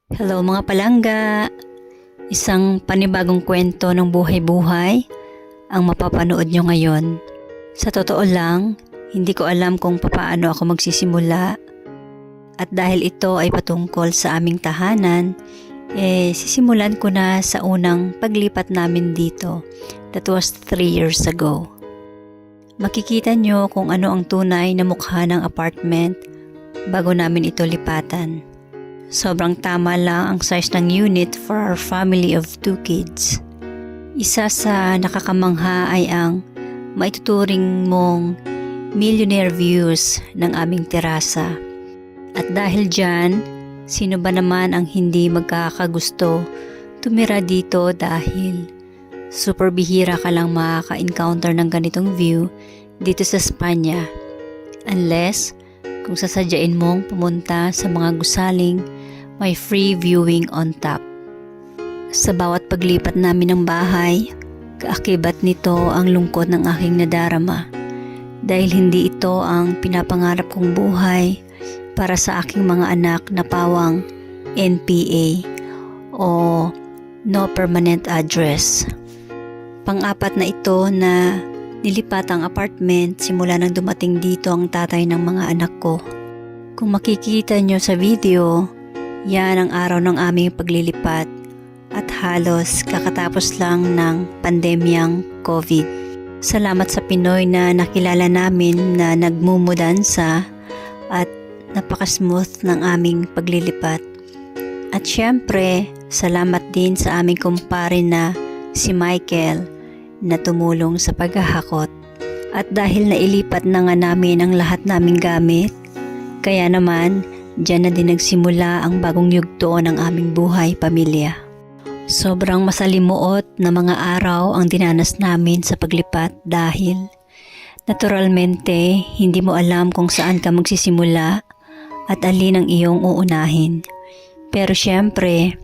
Hello mga palangga! Isang panibagong kwento ng buhay-buhay ang mapapanood nyo ngayon. Sa totoo lang, hindi ko alam kung paano ako magsisimula. At dahil ito ay patungkol sa aming tahanan, sisimulan ko na sa unang paglipat namin dito. That was 3 years ago. Makikita nyo kung ano ang tunay na mukha ng apartment bago namin ito lipatan. Sobrang tama lang ang size ng unit for our family of 2 kids. Isa sa nakakamangha ay ang maituturing mong millionaire views ng aming terasa. At dahil dyan, sino ba naman ang hindi magkakagusto tumira dito dahil super bihira ka lang makaka-encounter ng ganitong view dito sa Spanya. Unless kung sasadyain mong pumunta sa mga gusaling may free viewing on top. Sa bawat paglipat namin ng bahay, kaakibat nito ang lungkot ng aking nadarama. Dahil hindi ito ang pinapangarap kong buhay para sa aking mga anak na pawang NPA o No Permanent Address. Pang-apat na ito na nilipat ang apartment simula nang dumating dito ang tatay ng mga anak ko. Kung makikita nyo sa video, yan ang araw ng aming paglilipat at halos kakatapos lang ng pandemyang COVID. Salamat sa Pinoy na nakilala namin na nagmumudansa at napaka-smooth ng aming paglilipat. At syempre, salamat din sa aming kumpare na si Michael na tumulong sa paghahakot. At dahil nailipat na nga namin ang lahat naming gamit, kaya naman diyan na din nagsimula ang bagong yugto ng aming buhay pamilya. Sobrang masalimuot na mga araw ang dinanas namin sa paglipat dahil naturalmente hindi mo alam kung saan ka magsisimula at alin ang iyong uunahin. Pero syempre,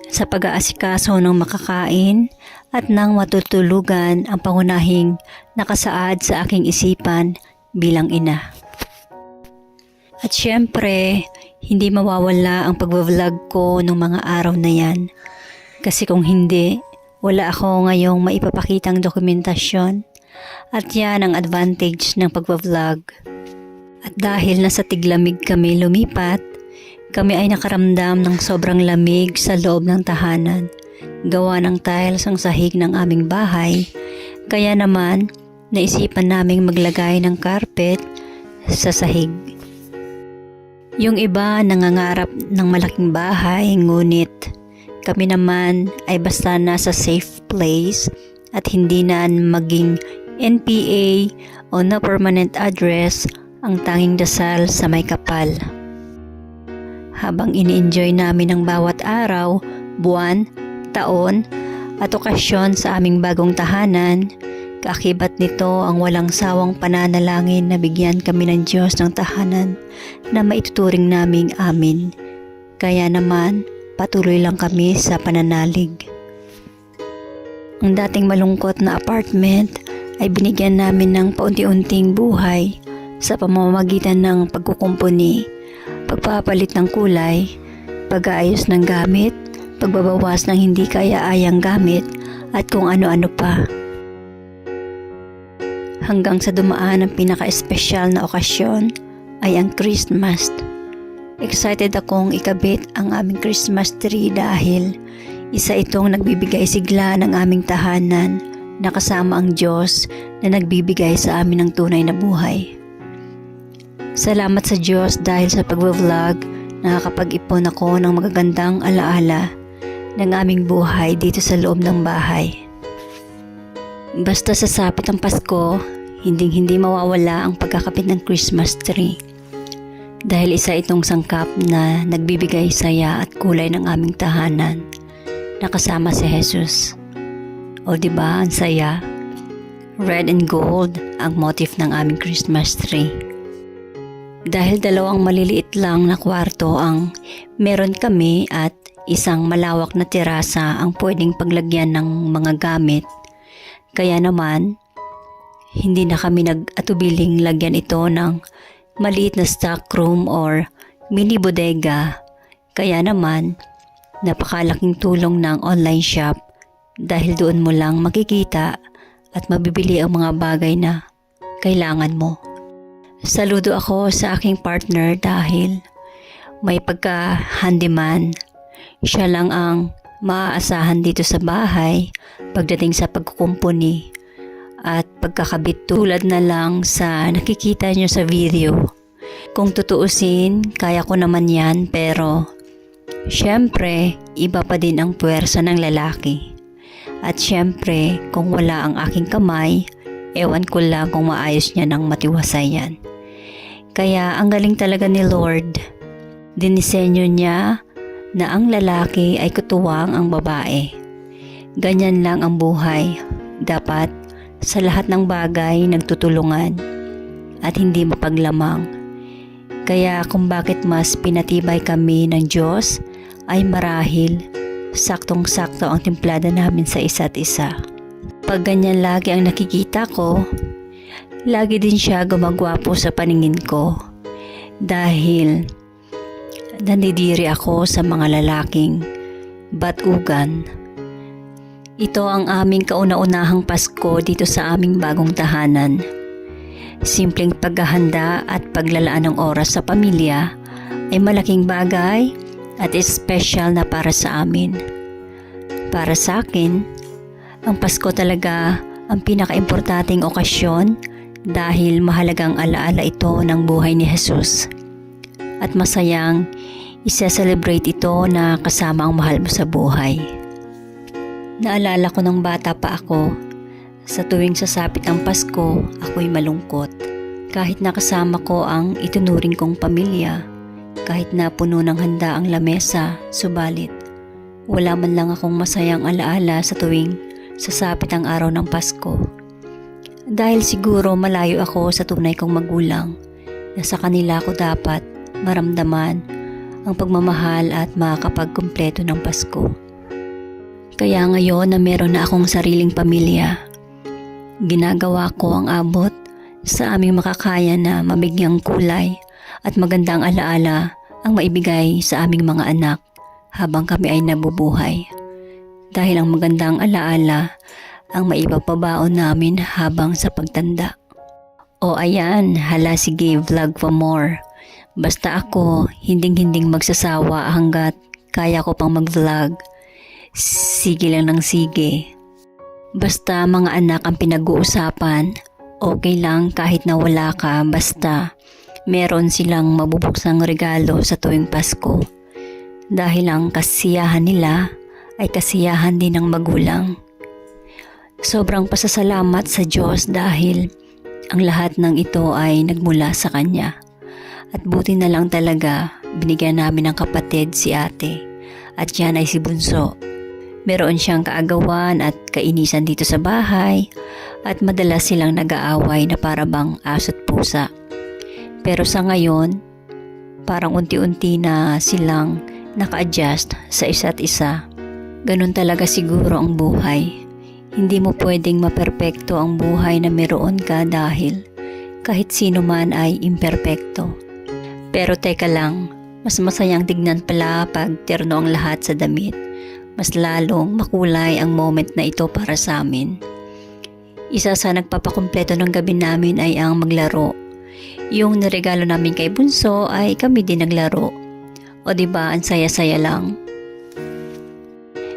sa pag-aasikaso ng makakain at ng matutulugan ang pangunahing nakasaad sa aking isipan bilang ina. At syempre, hindi mawawala ang pag-vlog ko ng mga araw na yan. Kasi kung hindi, wala ako ngayong maipapakitang dokumentasyon. At yan ang advantage ng pag-vlog. At dahil nasa tiglamig kami lumipat, kami ay nakaramdam ng sobrang lamig sa loob ng tahanan. Gawa ng tiles ang sahig ng aming bahay. Kaya naman, naisipan naming maglagay ng carpet sa sahig. Yung iba nangangarap ng malaking bahay, ngunit kami naman ay basta nasa safe place at hindi na maging NPA o No Permanent Address ang tanging dasal sa may kapal. Habang ini-enjoy namin ang bawat araw, buwan, taon at okasyon sa aming bagong tahanan, kaakibat nito ang walang sawang pananalangin na bigyan kami ng Diyos ng tahanan na maituturing naming amin. Kaya naman, patuloy lang kami sa pananalig. Ang dating malungkot na apartment ay binigyan namin ng paunti-unting buhay sa pamamagitan ng pagkukumpuni, pagpapalit ng kulay, pag-aayos ng gamit, pagbabawas ng hindi kaya-ayang gamit at kung ano-ano pa. Hanggang sa dumaan ang pinaka-espesyal na okasyon ay ang Christmas. Excited akong ikabit ang aming Christmas tree dahil isa itong nagbibigay sigla ng aming tahanan na kasama ang Diyos na nagbibigay sa amin ng tunay na buhay. Salamat sa Diyos dahil sa pag-vlog nakakapag-ipon ako ng magagandang alaala ng aming buhay dito sa loob ng bahay. Basta sasapit ang Pasko, hindi mawawala ang pagkakapit ng Christmas tree. Dahil isa itong sangkap na nagbibigay saya at kulay ng aming tahanan na kasama si Jesus. O diba ang saya? Red and gold ang motif ng aming Christmas tree. Dahil dalawang maliliit lang na kwarto ang meron kami at isang malawak na terasa ang pwedeng paglagyan ng mga gamit. Kaya naman, hindi na kami nag-atubiling lagyan ito ng maliit na stock room or mini bodega. Kaya naman, Napakalaking tulong ng online shop dahil doon mo lang makikita at mabibili ang mga bagay na kailangan mo. Saludo ako sa aking partner dahil may pagka-handyman. Siya lang ang maaasahan dito sa bahay pagdating sa pagkukumpuni at pagkakabit, tulad na lang sa nakikita nyo sa video. Kung tutuusin, kaya ko naman yan, pero syempre, iba pa din ang puwersa ng lalaki. At syempre, kung wala ang aking kamay, ewan ko lang kung maayos niya ng matiwasay yan. Kaya ang galing talaga ni Lord. Dinisenyo niya na ang lalaki ay kutuwang ang babae. Ganyan lang ang buhay. Dapat sa lahat ng bagay nagtutulungan at hindi mapaglamang. Kaya kung bakit mas pinatibay kami ng Diyos ay marahil saktong-sakto ang timplada namin sa isa't isa. Pag ganyan lagi ang nakikita ko, lagi din siya gumagwapo sa paningin ko dahil nandidiri ako sa mga lalaking batugan. Ito ang aming kauna-unahang Pasko dito sa aming bagong tahanan. Simpleng paghahanda at paglalaan ng oras sa pamilya ay malaking bagay at espesyal na para sa amin. Para sa akin, ang Pasko talaga ang pinaka-importanting okasyon dahil mahalagang alaala ito ng buhay ni Jesus. At masayang isa-celebrate ito na kasama ang mahal mo sa buhay. Naalala ko ng bata pa ako, sa tuwing sasapit ang Pasko, ako'y malungkot. Kahit nakasama ko ang itunuring kong pamilya, kahit na puno ng handa ang lamesa, subalit wala man lang akong masayang alaala sa tuwing sasapit ang araw ng Pasko. Dahil siguro malayo ako sa tunay kong magulang, na sa kanila ko dapat maramdaman ang pagmamahal at makakapagkumpleto ng Pasko. Kaya ngayon na meron na akong sariling pamilya, ginagawa ko ang abot sa aming makakaya na mabigyang kulay at magandang alaala ang maibigay sa aming mga anak habang kami ay nabubuhay. Dahil ang magandang alaala ang maipagpabaon namin habang sa pagtanda. O ayan, hala sige, vlog for more. Basta ako, hinding-hinding magsasawa hanggat kaya ko pang mag-vlog. Sige lang ng sige. Basta mga anak ang pinag-uusapan, okay lang kahit na wala ka, basta meron silang mabubuksang regalo sa tuwing Pasko. Dahil ang kasiyahan nila ay kasiyahan din ng magulang. Sobrang pasasalamat sa Diyos dahil ang lahat ng ito ay nagmula sa Kanya. At buti na lang talaga binigyan namin ng kapatid si ate at yan ay si Bunso. Meron siyang kaagawan at kainisan dito sa bahay at madalas silang nag-aaway na para bang aso't pusa. Pero sa ngayon, parang unti-unti na silang naka-adjust sa isa't isa. Ganun talaga siguro ang buhay. Hindi mo pwedeng maperpekto ang buhay na meron ka dahil kahit sino man ay imperpekto. Pero teka lang, mas masayang tignan pala pag terno ang lahat sa damit. Mas lalong makulay ang moment na ito para sa amin. Isa sa nagpapakumpleto ng gabi namin ay ang maglaro. Yung niregalo namin kay Bunso ay kami din naglaro. O diba, ang saya-saya lang.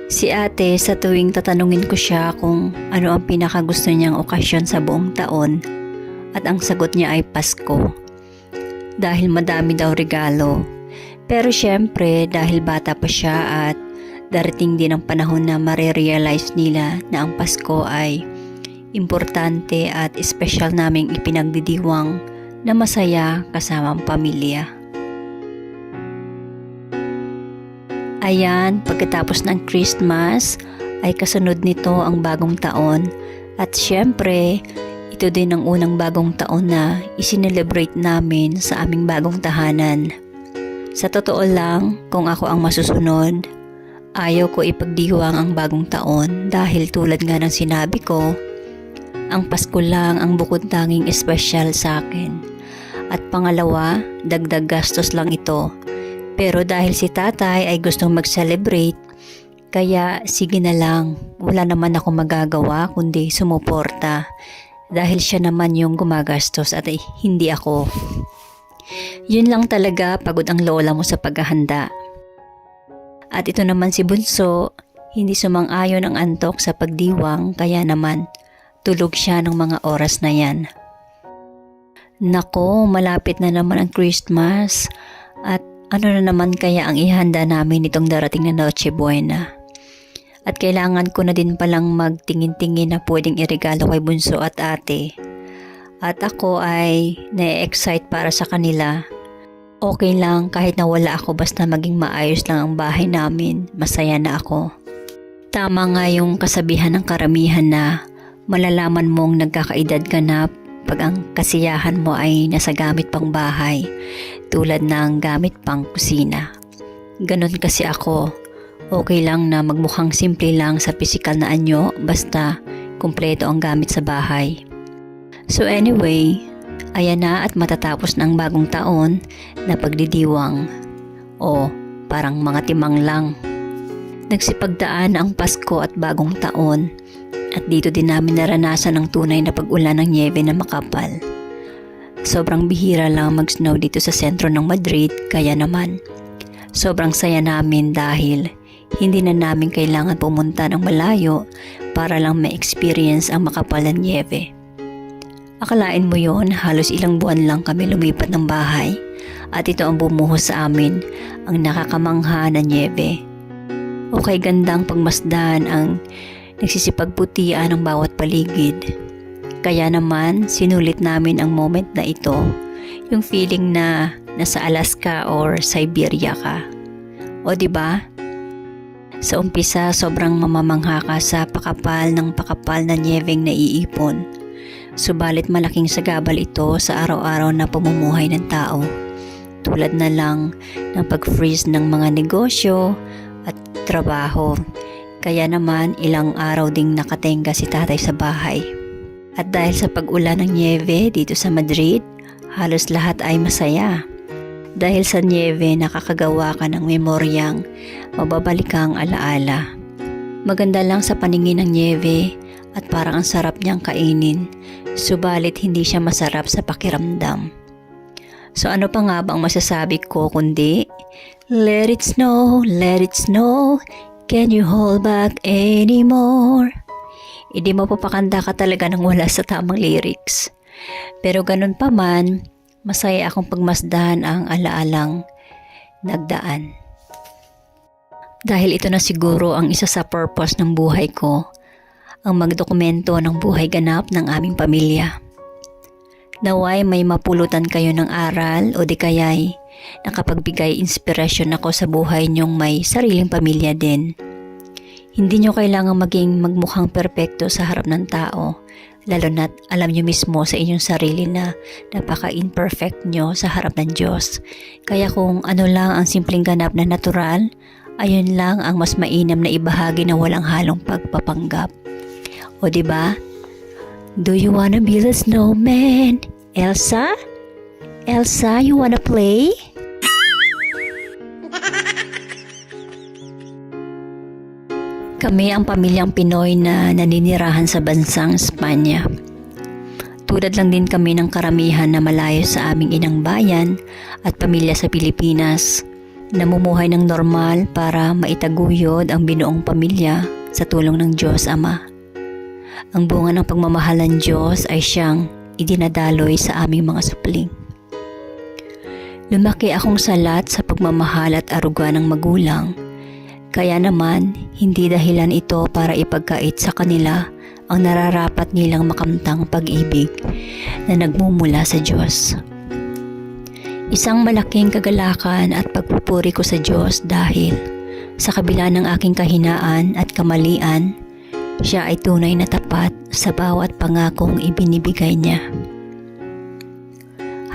Si ate, sa tuwing tatanungin ko siya kung ano ang pinakagusto niyang okasyon sa buong taon, at ang sagot niya ay Pasko. Dahil madami daw regalo. Pero syempre, dahil bata pa siya at darating din ang panahon na marirealize nila na ang Pasko ay importante at espesyal naming ipinagdidiwang na masaya kasama ang pamilya. Ayan, pagkatapos ng Christmas ay kasunod nito ang bagong taon at syempre ito din ang unang bagong taon na isinelebrate namin sa aming bagong tahanan. Sa totoo lang, kung ako ang masusunod, ayaw ko ipagdiwang ang bagong taon dahil tulad nga ng sinabi ko, ang Pasko lang ang bukod tanging espesyal sa akin. At pangalawa, dagdag gastos lang ito Pero dahil si tatay ay gustong mag-celebrate, kaya sige na lang, wala naman ako magagawa kundi sumuporta dahil siya naman yung gumagastos at hindi ako. Yun lang talaga, pagod ang lola mo sa paghahanda. At ito naman si Bunso, hindi sumang-ayon ang antok sa pagdiwang kaya naman tulog siya ng mga oras na yan. Nako, malapit na naman ang Christmas at ano na naman kaya ang ihanda namin nitong darating na Noche Buena. At kailangan ko na din palang magtingin-tingin na pwedeng iregalo kay Bunso at ate. At ako ay na-excite para sa kanila. Okay lang kahit na wala ako basta maging maayos lang ang bahay namin, masaya na ako. Tama nga yung kasabihan ng karamihan na malalaman mong nagkakaedad ka na pag ang kasiyahan mo ay nasa gamit pang bahay tulad ng gamit pang kusina. Ganon kasi ako. Okay lang na magmukhang simple lang sa pisikal na anyo basta kumpleto ang gamit sa bahay. So anyway, ayan na at matatapos na ang bagong taon na pagdidiwang. O parang mga timang lang. Nagsipagdaan ang Pasko at bagong taon at dito din namin naranasan ang tunay na pag-ulan ng nyebe na makapal. Sobrang bihira lang mag-snow dito sa sentro ng Madrid kaya naman sobrang saya namin dahil hindi na namin kailangan pumunta ng malayo para lang ma-experience ang makapal na nyebe. Akalain mo yon, halos ilang buwan lang kami lumipat ng bahay at ito ang bumuhos sa amin, ang nakakamangha na nyebe. Okay, gandang pagmasdan ang nagsisipagputian ng bawat paligid. Kaya naman sinulit namin ang moment na ito, yung feeling na nasa Alaska or Siberia ka. O diba? Sa umpisa, sobrang mamamangha ka sa pakapal na nyebeng naiipon. Subalit malaking sagabal ito sa araw-araw na pamumuhay ng tao. Tulad na lang ng pag-freeze ng mga negosyo at trabaho. Kaya naman ilang araw ding nakatenga si tatay sa bahay. At dahil sa pag-ulan ng nyebe dito sa Madrid, halos lahat ay masaya. Dahil sa nyebe nakakagawa ka ng memoryang mababalikang alaala. Maganda lang sa paningin ng nyebe at parang ang sarap niyang kainin, subalit hindi siya masarap sa pakiramdam. So ano pa nga ba ang masasabi ko kundi, let it snow, can you hold back anymore? Hindi mapapakanta ka talaga nang wala sa tamang lyrics. Pero ganun pa man, masaya akong pagmasdan ang alaalang nagdaan. Dahil ito na siguro ang isa sa purpose ng buhay ko, ang magdokumento ng buhay ganap ng aming pamilya. Naway may mapulutan kayo ng aral o di kaya'y nakapagbigay inspirasyon ako sa buhay niyong may sariling pamilya din. Hindi niyo kailangang maging magmukhang perpekto sa harap ng tao, lalo na't alam niyo mismo sa inyong sarili na napaka-imperfect niyo sa harap ng Diyos. Kaya kung ano lang ang simpleng ganap na natural, ayun lang ang mas mainam na ibahagi na walang halong pagpapanggap. O diba? Do you wanna be the snowman? Elsa? Elsa, you wanna play? Kami ang pamilyang Pinoy na naninirahan sa bansang Espanya. Tulad lang din kami ng karamihan na malayo sa aming inang bayan at pamilya sa Pilipinas. Namumuhay ng normal para maitaguyod ang binuong pamilya sa tulong ng Diyos Ama. Ang bunga ng pagmamahal ng Diyos ay siyang idinadaloy sa aming mga supling. Lumaki akong salat sa pagmamahal at aruga ng magulang. Kaya naman, hindi dahilan ito para ipagkait sa kanila ang nararapat nilang makamtang pag-ibig na nagmumula sa Diyos. Isang malaking kagalakan at pagpupuri ko sa Diyos dahil sa kabila ng aking kahinaan at kamalian, siya ay tunay na tapat sa bawat pangakong ibinibigay niya.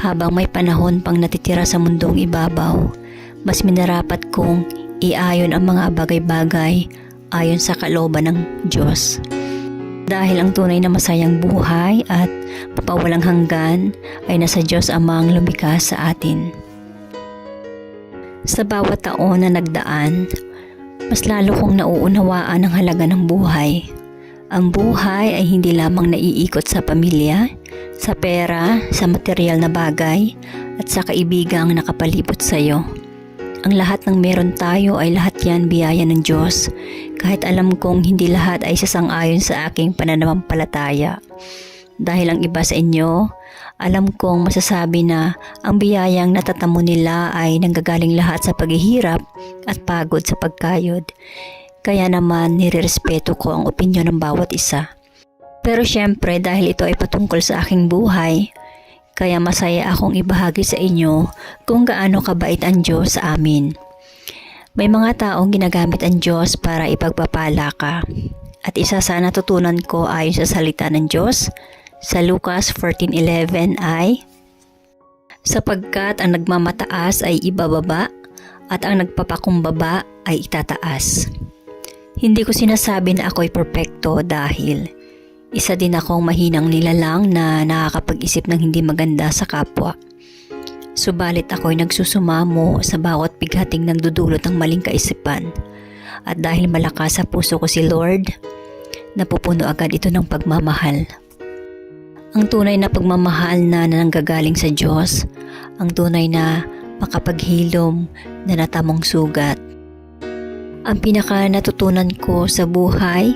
Habang may panahon pang natitira sa mundong ibabaw, mas minarapat kong iayon ang mga bagay-bagay ayon sa kalooban ng Diyos. Dahil ang tunay na masayang buhay at mapawalang hanggan ay nasa Diyos Amang lumikha sa atin. Sa bawat taon na nagdaan, mas lalo kong nauunawaan ang halaga ng buhay. Ang buhay ay hindi lamang naiikot sa pamilya, sa pera, sa material na bagay, at sa kaibigang nakapalibot sa iyo. Ang lahat ng meron tayo ay lahat yan biyaya ng Diyos, kahit alam kong hindi lahat ay sasang-ayon sa aking pananampalataya. Dahil ang iba sa inyo, alam kong masasabi na ang biyayang natatamo nila ay nanggagaling lahat sa paghihirap at pagod sa pagkayod. Kaya naman nirerespeto ko ang opinyon ng bawat isa. Pero syempre dahil ito ay patungkol sa aking buhay, kaya masaya akong ibahagi sa inyo kung gaano kabait ang Diyos sa amin. May mga taong ginagamit ang Diyos para ipagpapala ka. At isa sa natutunan ko ayon sa salita ng Diyos, sa Lucas 14:11 ay, sapagkat ang nagmamataas ay ibababa at ang nagpapakumbaba ay itataas. Hindi ko sinasabi na ako'y perpekto dahil isa din akong mahinang nilalang na nakakapag-isip ng hindi maganda sa kapwa. Subalit ako'y nagsusumamo sa bawat bighating nagdudulot ng maling kaisipan. At dahil malakas sa puso ko si Lord, napupuno agad ito ng pagmamahal. Ang tunay na pagmamahal na nanggagaling sa Diyos, ang tunay na makapaghilom na natamong sugat. Ang pinaka natutunan ko sa buhay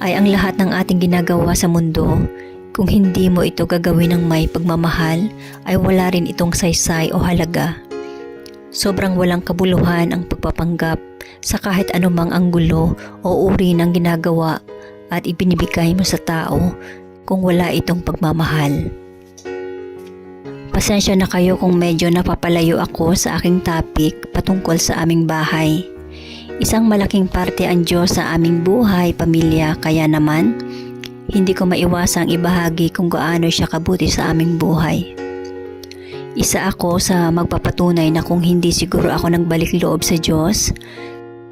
ay ang lahat ng ating ginagawa sa mundo, kung hindi mo ito gagawin ng may pagmamahal, ay wala rin itong saysay o halaga. Sobrang walang kabuluhan ang pagpapanggap sa kahit anumang anggulo o uri ng ginagawa at ibinibigay mo sa tao kung wala itong pagmamahal. Pasensya na kayo kung medyo napapalayo ako sa aking topic patungkol sa aming bahay. Isang malaking parte ang Diyos sa aming buhay, pamilya, kaya naman hindi ko maiwasang ibahagi kung gaano siya kabuti sa aming buhay. Isa ako sa magpapatunay na kung hindi siguro ako nagbalik loob sa Diyos,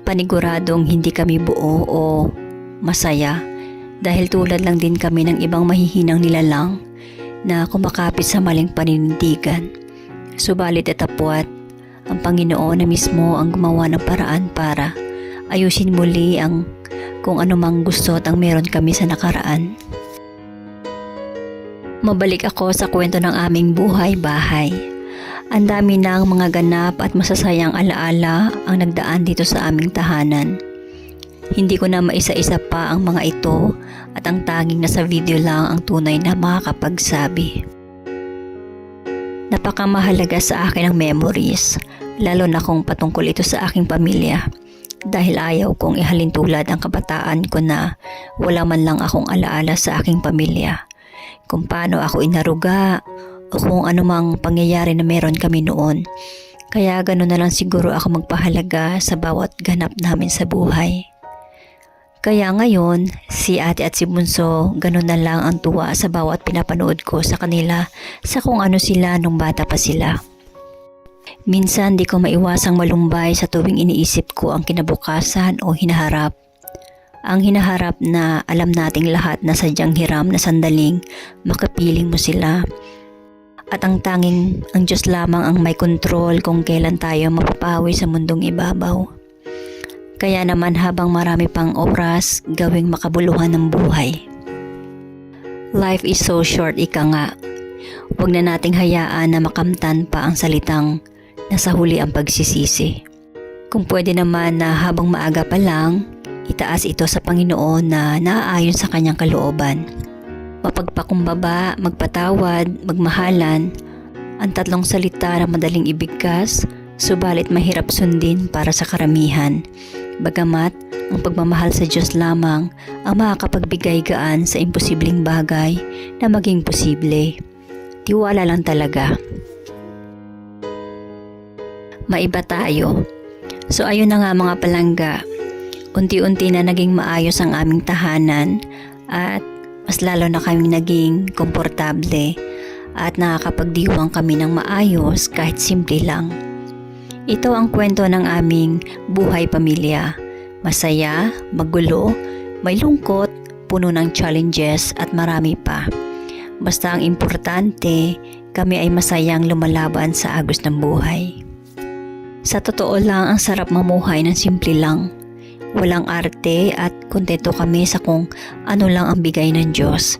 paniguradong hindi kami buo o masaya. Dahil tulad lang din kami ng ibang mahihinang nilalang na kumakapit sa maling paninindigan. Subalit etapwat, ang Panginoon na mismo ang gumawa ng paraan para ayusin muli ang kung anumang gusto at ang meron kami sa nakaraan. Mabalik ako sa kwento ng aming buhay-bahay. Ang dami ng mga ganap at masasayang alaala ang nagdaan dito sa aming tahanan. Hindi ko na maisa-isa pa ang mga ito at ang tanging nasa video lang ang tunay na makakapagsabi. Napakamahalaga sa akin ang memories, lalo na kung patungkol ito sa aking pamilya. Dahil ayaw kong ihalin tulad ang kabataan ko na wala man lang akong alaala sa aking pamilya. Kung paano ako inaruga o kung anumang pangyayari na meron kami noon. Kaya gano'n na lang siguro ako magpahalaga sa bawat ganap namin sa buhay. Kaya ngayon, si ate at si Bunso, ganun na lang ang tuwa sa bawat pinapanood ko sa kanila sa kung ano sila nung bata pa sila. Minsan di ko maiwasang malumbay sa tuwing iniisip ko ang kinabukasan o hinaharap. Ang hinaharap na alam nating lahat na sadyang hiram na sandaling makapiling mo sila. At ang tanging ang Diyos lamang ang may kontrol kung kailan tayo mapapawi sa mundong ibabaw. Kaya naman habang marami pang oras, gawing makabuluhan ng buhay. Life is so short, ika nga. Huwag na nating hayaan na makamtan pa ang salitang nasa huli ang pagsisisi. Kung pwede naman na habang maaga pa lang, itaas ito sa Panginoon na naaayon sa kanyang kalooban. Mapagpakumbaba, magpatawad, magmahalan, ang tatlong salita na madaling ibigkas, subalit mahirap sundin para sa karamihan. Bagamat ang pagmamahal sa Diyos lamang ang makakapagbigay gaan sa imposibleng bagay na maging posible. Tiwala lang talaga. Maiba tayo. So ayun na nga mga palangga. Unti-unti na naging maayos ang aming tahanan at mas lalo na kaming naging komportable at nakakapagdiwang kami ng maayos kahit simple lang. Ito ang kwento ng aming buhay pamilya. Masaya, magulo, may lungkot, puno ng challenges at marami pa. Basta ang importante, kami ay masayang lumalaban sa agos ng buhay. Sa totoo lang, ang sarap mamuhay ng simple lang. Walang arte at kontento kami sa kung ano lang ang bigay ng Diyos.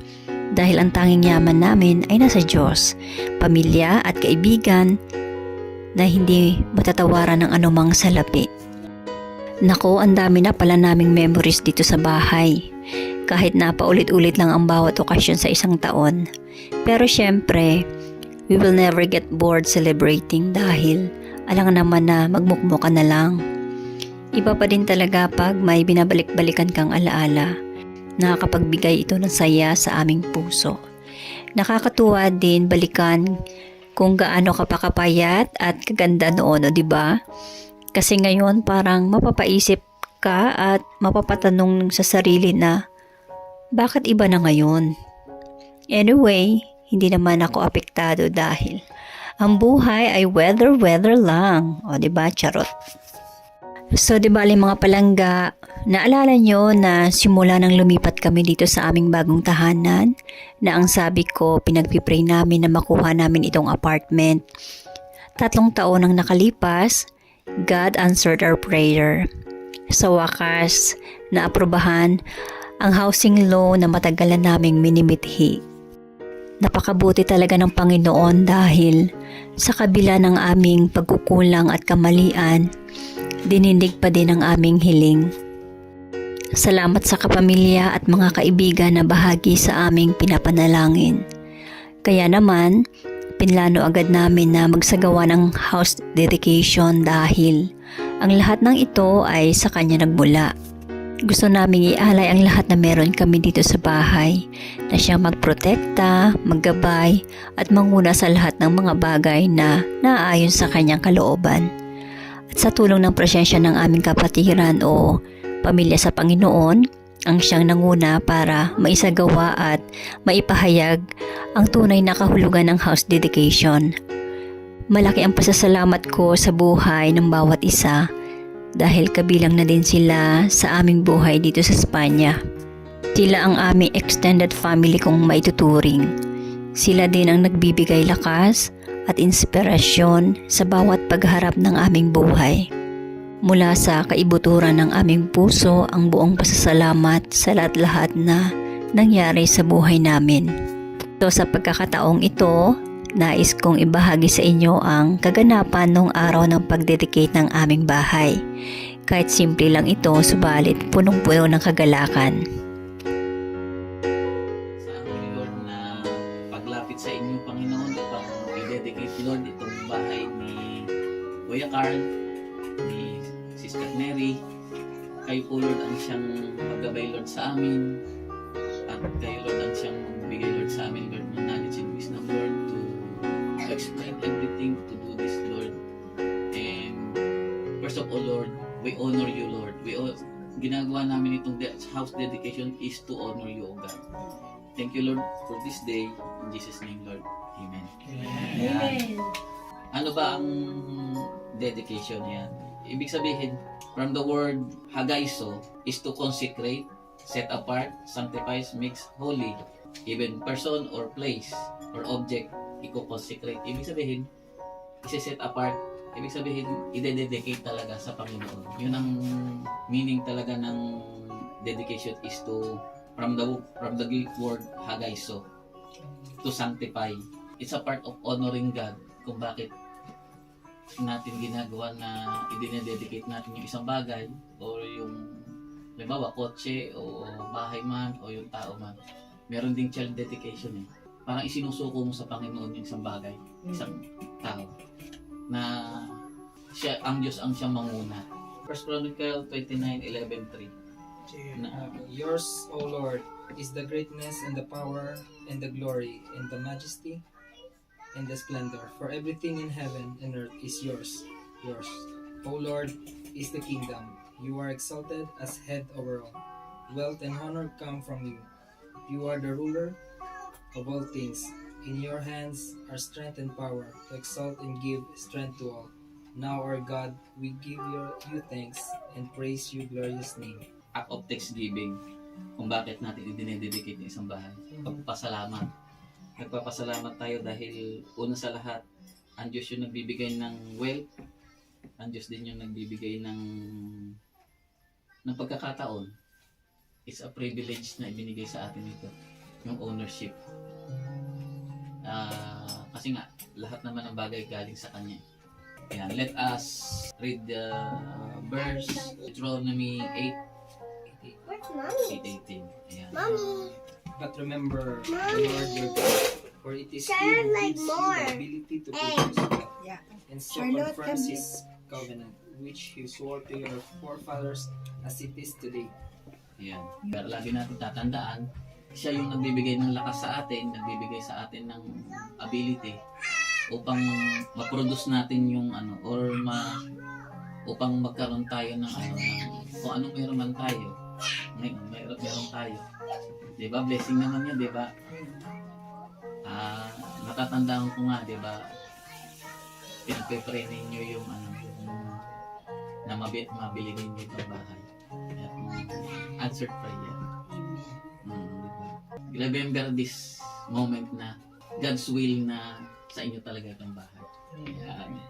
Dahil ang tanging yaman namin ay nasa Diyos, pamilya at kaibigan na hindi matatawaran ng anumang salapi. Nako, ang dami na pala naming memories dito sa bahay. Kahit na paulit-ulit lang ang bawat okasyon sa isang taon. Pero syempre, we will never get bored celebrating dahil alam naman na magmukmuka na lang. Iba pa din talaga pag may binabalik-balikan kang alaala. Nakakapagbigay ito ng saya sa aming puso. Nakakatuwa din balikan kung gaano ka pa kapayat at kaganda noon, di ba? Kasi ngayon parang mapapaisip ka at mapapatanong sa sarili na bakit iba na ngayon? Anyway, hindi naman ako apektado dahil ang buhay ay weather lang. O, diba? Charot. So, diba mga palangga, naalala nyo na simula nang lumipat kami dito sa aming bagong tahanan, na ang sabi ko, pinagpipray namin na makuha namin itong apartment. 3 taon nang nakalipas, God answered our prayer. Sa wakas, naaprubahan ang housing loan na matagalan naming minimithi. Napakabuti talaga ng Panginoon dahil sa kabila ng aming pagkukulang at kamalian, dinindig pa din ang aming hiling. Salamat sa kapamilya at mga kaibigan na bahagi sa aming pinapanalangin. Kaya naman, pinlano agad namin na magsagawa ng house dedication dahil ang lahat ng ito ay sa kanya nagmula. Gusto naming ialay ang lahat na meron kami dito sa bahay na siyang magprotekta, maggabay at manguna sa lahat ng mga bagay na naaayon sa kanyang kalooban. At sa tulong ng presensya ng aming kapatiran o pamilya sa Panginoon, ang siyang nanguna para maisagawa at maipahayag ang tunay na kahulugan ng house dedication. Malaki ang pasasalamat ko sa buhay ng bawat isa dahil kabilang na din sila sa aming buhay dito sa Espanya. Sila ang aming extended family kung maituturing. Sila din ang nagbibigay lakas at inspirasyon sa bawat pagharap ng aming buhay. Mula sa kaibuturan ng aming puso ang buong pasasalamat sa lahat-lahat na nangyari sa buhay namin. So sa pagkakataong ito, nais kong ibahagi sa inyo ang kaganapan nung araw ng pagdedicate ng aming bahay. Kahit simple lang ito, subalit punong-puno ng kagalakan. Sa amin, Lord, na paglapit sa inyo, Panginoon, upang i-dedicate, Lord, itong bahay ni Kuya Carl, ni Sister Mary. Kayo po, Lord, ang siyang maggabay, Lord, sa amin. At kayo, Lord, ang siyang magbigay, Lord, sa amin, Lord, ng knowledge and wisdom, Lord, to explain everything, to do this, Lord. And first of all, Lord, we honor you, Lord. Ginagawa namin itong house dedication is to honor you, O God. Thank you, Lord, for this day. In Jesus' name, Lord. Amen. Amen. Ano ba ang dedication yan? Ibig sabihin, from the word hagaiso is to consecrate, set apart, sanctifies, makes holy, even person or place or object, i-consecrate. Ibig sabihin, isi-set apart. Ibig sabihin, i-dedicate talaga sa Panginoon. Yun ang meaning talaga ng dedication is to, from the Greek word hagaiso, to sanctify. It's a part of honoring God kung bakit natin ginagawa na i-dedicate natin yung isang bagay o yung halimbawa kotse o bahay man o yung tao man. Meron ding child dedication eh. Parang isinusuko mo sa Panginoon yung isang bagay, isang tao na siya, ang Diyos ang siyang manguna. 1 Chronicles 29:11-3. Yours, O Lord, is the greatness and the power and the glory and the majesty and the splendor. For everything in heaven and earth is yours. Yours, O Lord, is the kingdom. You are exalted as head over all. Wealth and honor come from you. You are the ruler of all things. In your hands are strength and power to exalt and give strength to all. Now, our God, we give you thanks and praise your glorious name. Act of thanksgiving kung bakit natin i-dedicate ng isang bahay. Pagpasalamat. Nagpapasalamat tayo dahil una sa lahat, ang Diyos yung nagbibigay ng wealth, Ang Diyos din yung nagbibigay ng pagkakataon. It's a privilege na ibinigay sa atin ito, yung ownership. Kasi nga, lahat naman ng bagay galing sa Kanya. Ayan, let us read the verse, Deuteronomy 8:18. Ayan. But remember the Lord your God, for it is He who gives you the ability to produce wealth, and so confirms His covenant, which He swore to your forefathers as it is today. Ayan. Pero lagi natin tatandaan, siya yung nagbibigay ng lakas sa atin, nagbibigay sa atin ng ability upang ma-produce natin yung upang magkaroon tayo ng kung anong meron man tayo. Ngayon, meron tayo. Diba? Blessing naman yun, diba? Natatandaan ko nga, diba? Pinagpe-pray ninyo yung na mabili ninyo itong bahay. Answered prayer. Remember this moment na God's will na sa inyo talaga itong bahay. Ayan.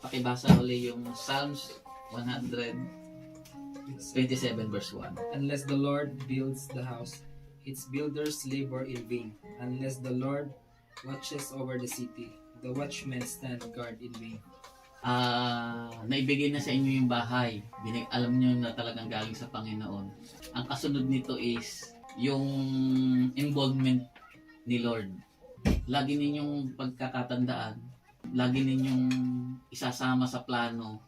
Pakibasa uli yung Psalms 127 verse 1. Unless the Lord builds the house, its builders labor in vain. Unless the Lord watches over the city, the watchmen stand guard in vain. Naibigay na sa inyo yung bahay. Alam nyo na talagang galing sa Panginoon. Ang kasunod nito is yung involvement ni Lord. Lagi ninyong pagkakatandaan, lagi ninyong isasama sa plano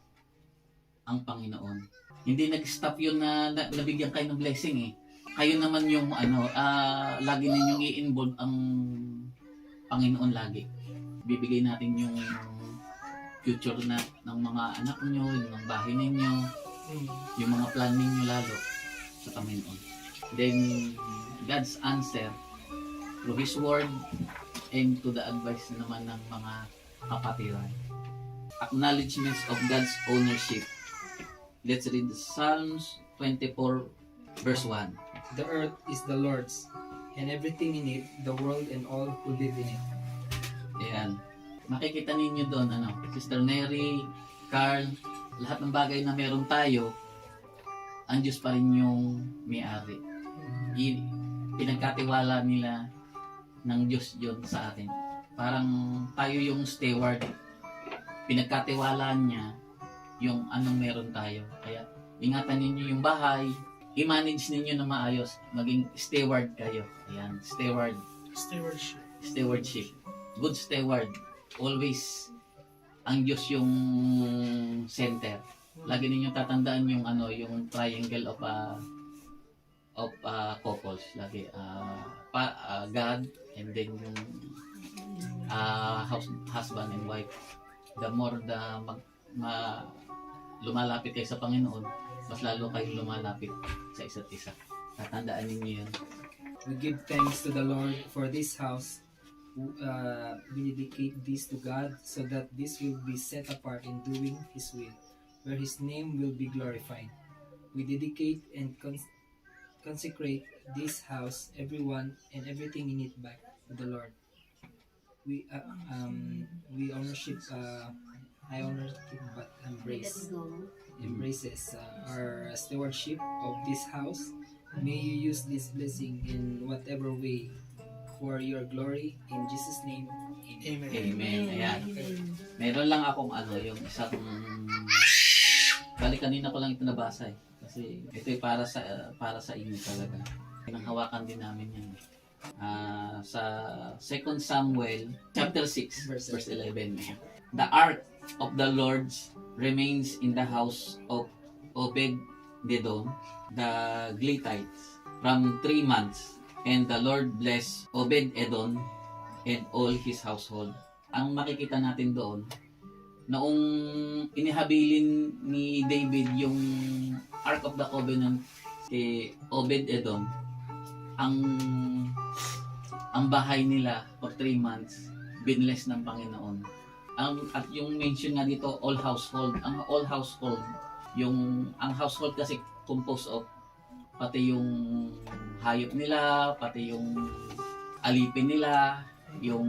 ang Panginoon. Hindi nag-stop yun na nabigyan kayo ng blessing eh. Kayo naman yung lagi ninyong i-involve ang Panginoon lagi. Bibigay natin yung future na ng mga anak nyo, yung bahay ninyo, yung mga plan ninyo lalo sa Panginoon. Then, God's answer through His Word and to the advice naman ng mga kapatiran. Acknowledgements of God's ownership. Let's read Psalms 24 verse 1. The earth is the Lord's, and everything in it, the world and all who live in it. Ayan. Makikita ninyo doon, Sister Mary, Carl, lahat ng bagay na meron tayo, ang Diyos pa rin yung may-ari. Pinagkatiwala nila ng Diyos yun sa atin. Parang tayo yung steward. Pinagkatiwala niya yung anong meron tayo. Kaya ingatan ninyo yung bahay, i-manage ninyo na maayos, maging steward kayo. Ayan, stewardship. Good steward. Always ang Diyos yung center. Lagi ninyong tatandaan yung yung triangle of couples lagi. God and then yung husband and wife. The more lumalapit kayo sa Panginoon, mas lalo kayong lumalapit sa isa't isa. Tatandaan ninyo yun. We give thanks to the Lord for this house. We dedicate this to God so that this will be set apart in doing His will, where His name will be glorified. We dedicate and consecrate this house, everyone and everything in it back to the Lord. We ownership, I ownership but embraces our stewardship of this house. May you use this blessing in whatever way for your glory, in Jesus' name, amen. Amen. Ayan. Meron lang akong yung isang kanina ko lang ito nabasa eh. Kasi ito ay para sa inyo talaga. Pinanghawakan din namin yan. Sa 2 Samuel chapter 6 verse 11. The ark of the Lord remains in the house of Obed-Edom the Gittites from 3 months. And the Lord bless Obed-Edom and all his household. Ang makikita natin doon, noong inihabilin ni David yung Ark of the Covenant kay Obed-Edom, ang bahay nila for 3 months, binless ng Panginoon. At yung mention nga dito, all household. Ang all household, ang household kasi composed of pati yung hayop nila, pati yung alipin nila, yung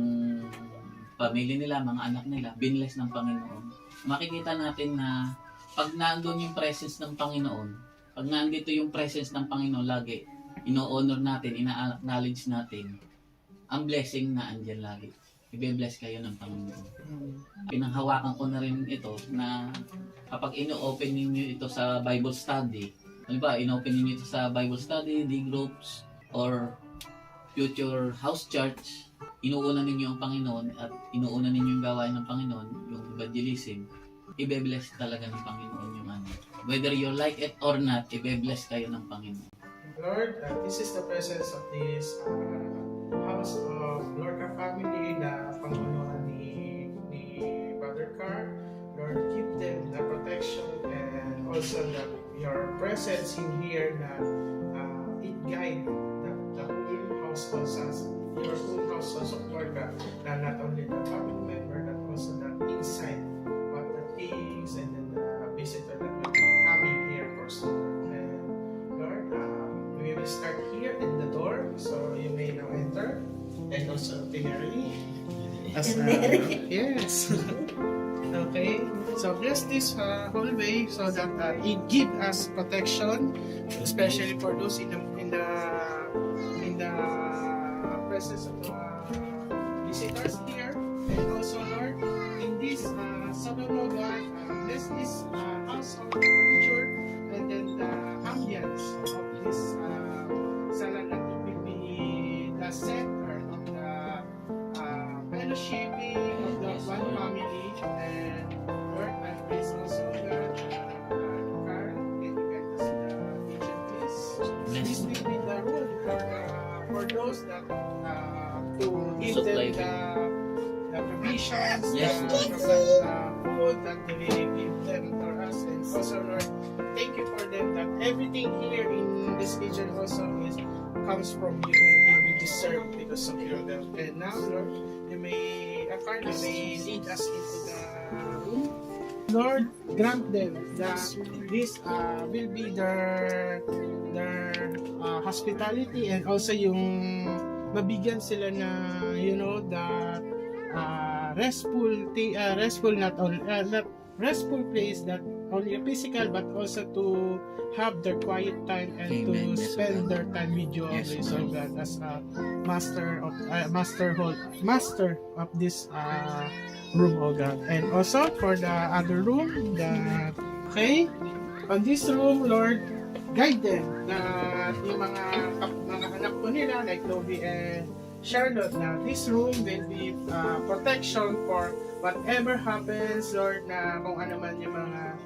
pamilya nila, mga anak nila, binless ng Panginoon. makikita natin na pag nandun yung presence ng Panginoon, pag nandito yung presence ng Panginoon lagi, ino-honor natin, ina-acknowledge natin, ang blessing na andyan lagi. I-bless kayo ng Panginoon. Pinanghawakan ko na rin ito na kapag ino-open ninyo ito sa Bible study, ano ba, ino-open ninyo ito sa Bible study, D groups, or future house church, inuuna ninyo ang Panginoon at inuuna ninyo yung gawain ng Panginoon, yung evangelism, i-bless talaga ng Panginoon yung ano. Whether you like it or not, i-bless kayo ng Panginoon. Lord, this is the presence of this house of Lorca family na pangunuhan ni Brother Carl. Lord, give them the protection and also your presence in here na it guide the whole household, your whole household of Lorca, na not only the family member but also the inside, what the things and then the visitor that will be coming here for supper. And Lord, we will start here in the door, so you may now enter, and also Tineri. Yes. Okay. So bless this hallway so that it give us protection, especially for those in the presence of visitors here, and also Lord, in this salon, Lord, bless this house of furniture, and then the ambience of this salon, that it will be the center of the fellowshipping of the one family. And Lord, I praise also God, Carl, can you get us the kitchen, please? This will be the room for those that to give them the provisions, Yes, the food that they will give them for us. And also, Lord, thank you for them that everything here in this kitchen also comes from you, and it will be served because of your love. And now, Lord, you may lead us into the room. Lord, grant them that this will be their hospitality, and also yung mabigyan sila na that restful place, that only physical but also to have their quiet time and Amen. to spend their time with you Yes, always, so God, as a master of this room, oh God. And also for the other room, on this room, Lord, guide them na yung mga anak ko nila like Toby and Charlotte, na this room will be protection for whatever happens, Lord, na kung ano man yung mga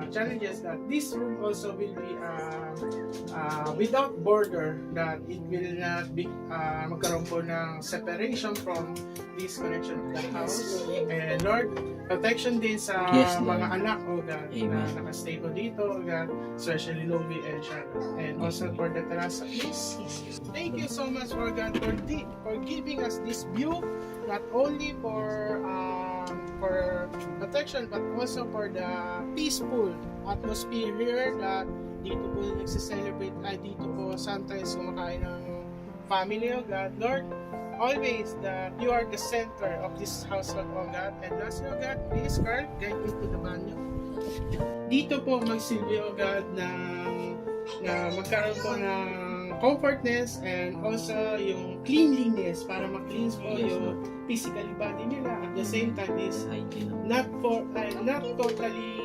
challenges, that this room also will be without border, that it will not be magkaroon po ng separation from this connection of the house. And Lord, protection din sa Yes, Lord. mga anak, oh God, na Amen. nakastay ko dito, oh God, especially Lobi and Charlotte. And also for the terrace, please. Thank you so much, for God, for giving us this view, not only for protection but also for the peaceful atmosphere here, that dito po nagsiselebrate, dito po sometimes kumakain ng family, oh God. Lord, always that you are the center of this household, oh God. And lastly, oh God, please, Carl, guide me to the banyo. Dito po magsilbi, oh God, na magkaroon po ng comfortness and also yung cleanliness para ma-cleanse po yung physical body nila. At the same time is not totally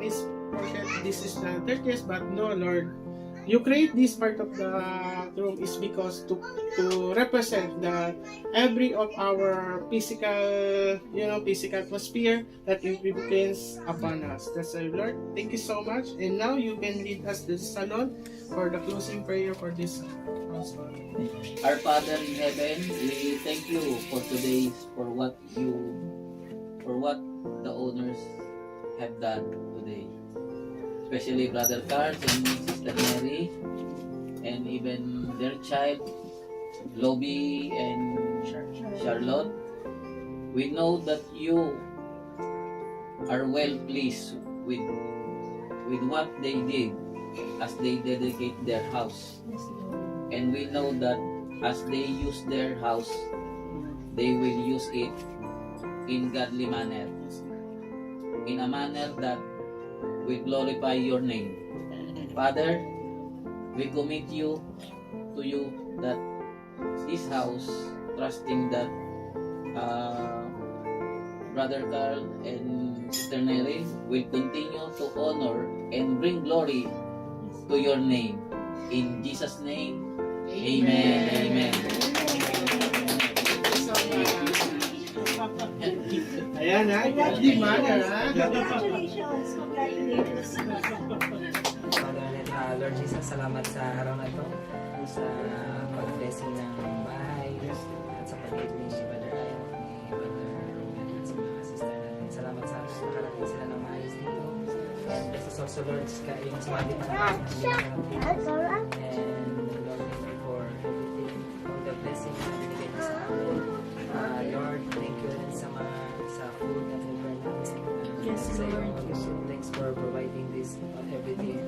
is forget this is the 30th, but no, Lord, you create this part of the room is because to represent the every of our physical atmosphere that it will cleanse upon us. That's why, Lord, thank you so much. And now you can lead us to the salon for the closing prayer for this household. Our Father in heaven, we thank you for today, for what the owners have done today. Especially Brother Carl and Sister Mary, and even their child, Lobby and Charlotte. We know that you are well pleased with what they did as they dedicate their house. And we know that as they use their house, they will use it in godly manner. in a manner that we glorify your name. Father, we commit to you that this house, trusting that Brother Carl and Sister Neri will continue to honor and bring glory to your name. In Jesus' name, amen. Amen. Ayan ha, di manner ha. Congratulations! Congratulations! Father, Lord Jesus, salamat sa araw na ito, sa pag-blessing ng bahay, at sa pag-ibig ni Brother Ryan, ni Brother Roman, at sa mga sister natin. Salamat sa nakarating sila ng maayos dito. And bless us also, Lord, yung sumabit ng and Lord, thank you for everything, all the blessings na binigay niyo sa amin. Lord, thank you rin sa food na tinipay namin. Yes, Lord. Thanks for providing this, everything,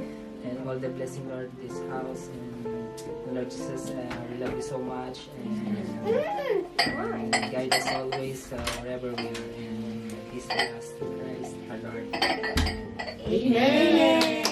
and all the blessing, Lord, this house. And Lord Jesus, we love you so much, and guide us always wherever we are, and peace to us through Christ our Lord. Amen.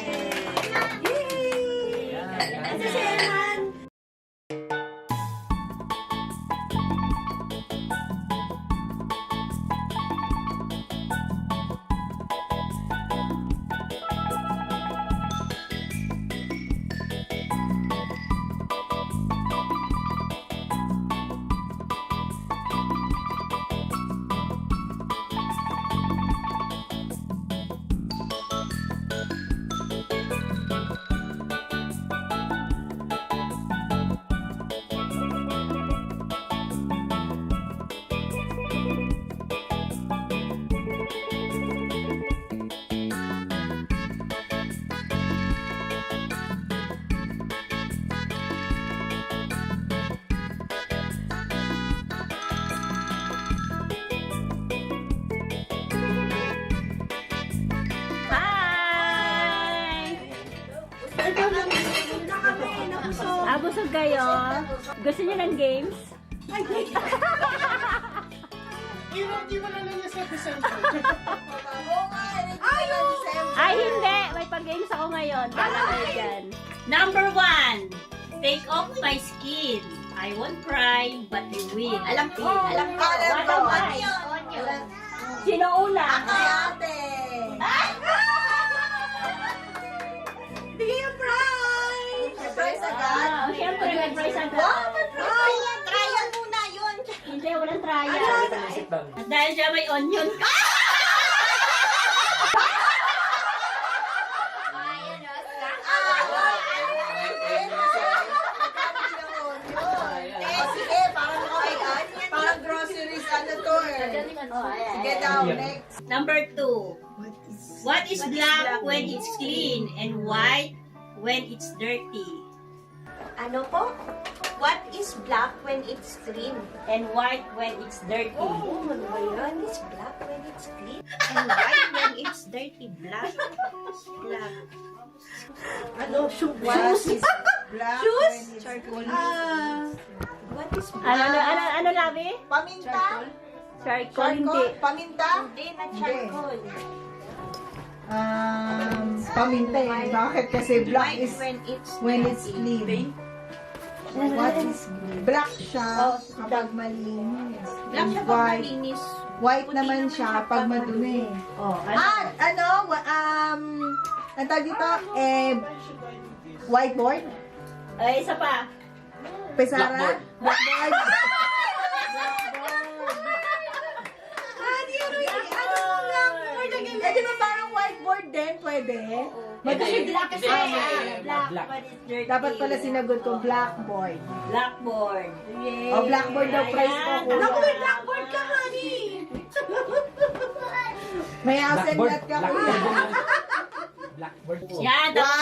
Busog kayo? Gusto niyo ng games? Di mo na lang yung sa December. Ay, hindi! May pag-games ako ngayon. Kala kayo dyan. Number 1. Take off my skin. I won't cry, but I will. Alam ko. Sino una? Ate. Bigay yung prize. Prize agad. Siyempre, may prize agad. Wow, may prize. Trial muna yun. Hindi, walang trial. At dahil siya may onion ka. Sige, parang groceries ano to eh. Sige daw, next. Number 2. What is black when it's clean and white when it's dirty? Ano po? What is black when it's clean? And white when it's dirty. Oh, ano ba yun? It's black when it's clean. And white when it's dirty. Black. Black. Ano? Shoes? What is black when it's clean? What is black? Ano labi? Paminta? Charcoal, hindi. Paminta? Hindi, na charcoal. Paminta eh. Bakit? Kasi black White is when it's when it's clean. What is black siya kapag malinis. Black siya pag White, malinis. white naman siya pag madumi. Oh, Ang tawag dito, whiteboard? Ay, isa pa. Pesara? Blackboard? Di ba parang whiteboard din? Pwede? Kasi black kasi. Black. Black when it's dirty. Dapat pala sinagot ko blackboard. Blackboard. Yay. O, blackboard daw prize ko. Ayan. Naku, may blackboard ka, honey! May hazelnut ka, kuya. Blackboard po. Yan, tapos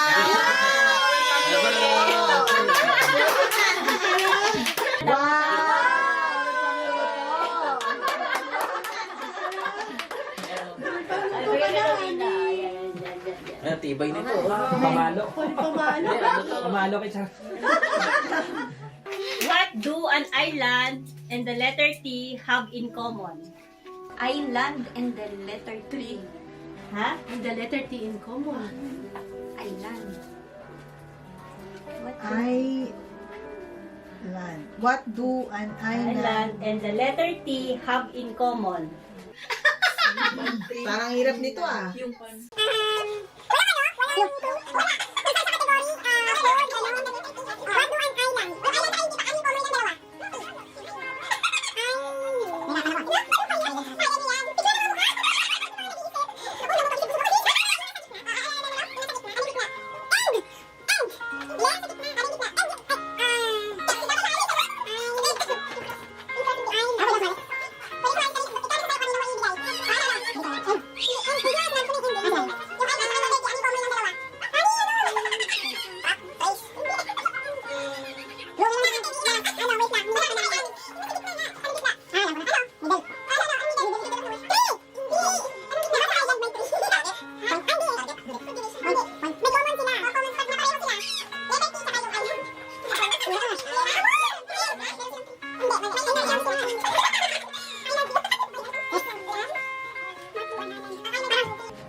Tibay nito. Pamalo. Pamalo kay Char. What do an island and the letter T have in common? Island and the letter T. Ha? And the letter T in common. Island. Island. What do an Island island? and the letter T have in common. Parang hirap nito ah. Yung pan.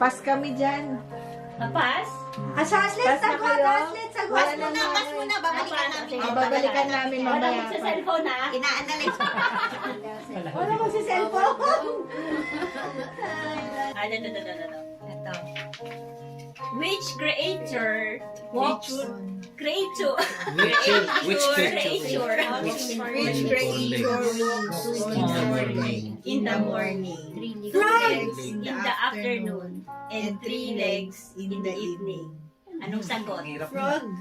Pas kami dyan. Papas? Pas na kayo. Pas muna, babalikan namin. Babalikan namin Wala mamaya. mo sa cellphone na. Ina-analyze ko. Wala mo si cellphone. Ito. Which creator walks creator Which creature Which creator in the morning, Frogs in the afternoon, and 3 legs in the evening? Anong sagot? Frog. Which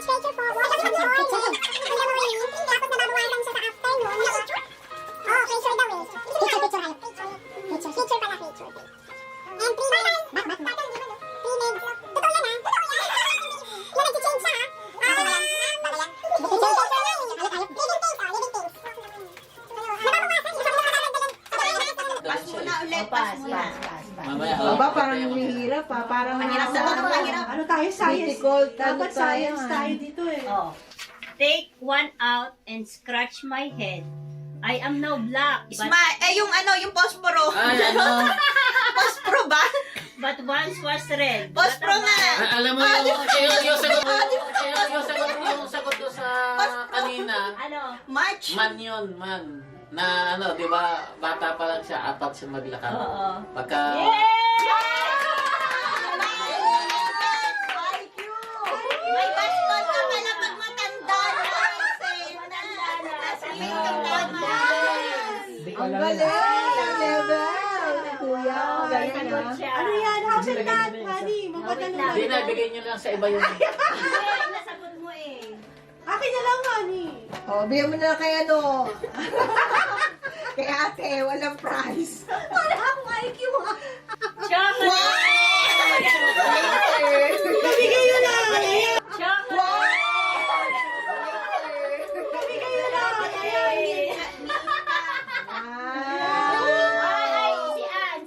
creature for water in the morning? In the morning, tapos nababawasan siya sa afternoon. Oh, creature daw eh. Creature pala, creature. And 3 legs. Three legs. Totoo yan ah. Yung nag-change siya ah. Pas muna ulit. Pas muna. Mamaya, Aba, parang mahirap ah. Parang Mahirap sa ano, mahirap. Ano tayo? Science. difficult. Dapat science tayo dito eh. Oh. Take one out and scratch my head. I am now black, Yung yung posporo. Ay, ano? Posporo ba? but once was red. Posporo nga. Alam mo yung sagot ko sa kanina. Ano? March. Man yun, man. Na ano, di ba, bata pa lang siya, apat siya maglakad. Oo. Pagka... May baston ka pala pag matanda na. Ang galing. Ang level. Kuya, ang galing Sagot ah. siya. Ano yan? How's and that, honey? Mapatanong lang. Hindi na, bigay nyo lang sa iba yung... Hindi, nasagot mo eh. Akin na lang, honey. Oh, bigyan mo na kay ano. Kay ate, walang prize. Wala akong IQ ah. Chocolate! Nabigay yun na. Chocolate! Nabigay yun na. Ay,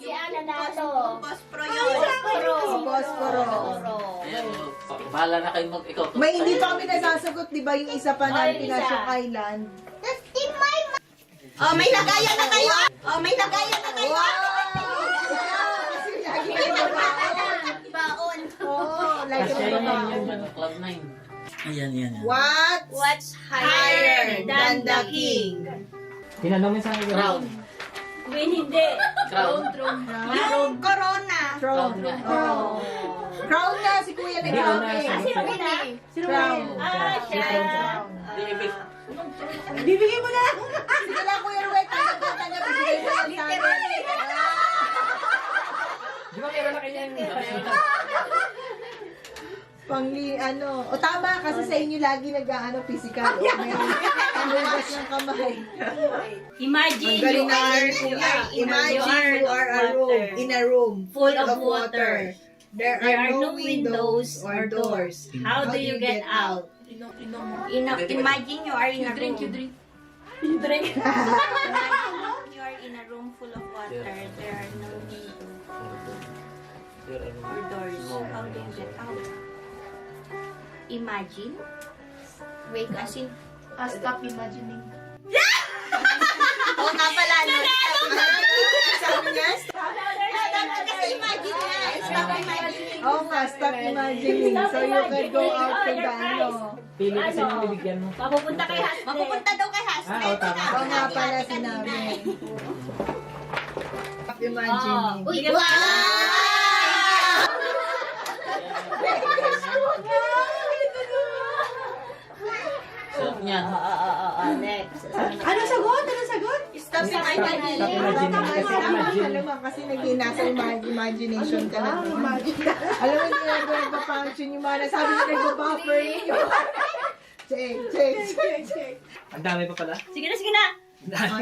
si Ann nanalo. Posporo yun. Posporo. Ayan, bahala na kayo ikaw. May hindi pa kami nasasagot, di ba yung isa pa na Oh, yung isa. Pinasyong Island? Oh, may lagayan na kayo. Oh, may lagayan na kayo. Kasi lagi ka babaon. Baon. Oo, lagi ka babaon. Club 9. Ayan, yan. What's higher than the king? Crown. Queen hindi. Crown. Yung corona. Crown. nga. Oh. Crown na, si Kuya nag-crown Ah, sino Queen ah? Crown. Ah, siya. Bibigyan mo na lang. Sige lang, Kuya Ruel, tanggap na bibigay mo lang sa amin. Di ba meron na kanya Ano. O tama, kasi sa inyo lagi physical. O, meron hugas ng kamay. Imagine Ang galing you na are, Kuya. Imagine you are in a room full of water. There are no windows or doors. How do you get out? Imagine you are in a room. You drink. Imagine you are in a room full of water. There are no windows or doors. How do you get out? Imagine. Wait, as in... Stop imagining. Oo nga pala. Sabi niya, imagine na. Stop imagining. Oo nga, stop imagining. So you can go out to the ano. Pili kasi ng bibigyan mo. Mapupunta kay Hasbet. Mapupunta daw kay Hasbet. Oo, tama. Oo nga pala sinabi. Stop imagining. Uy, wow! Sarap niyan. Next. Ano sagot? Ano sagot? Stop imagining. Stop imagining. Alam mo, kasi nasa imagination ka lang. Alam mo, hindi na nagpa-function yung mga nasabi na nagpa-buffer yun. Check. Ang dami pa pala. Sige na.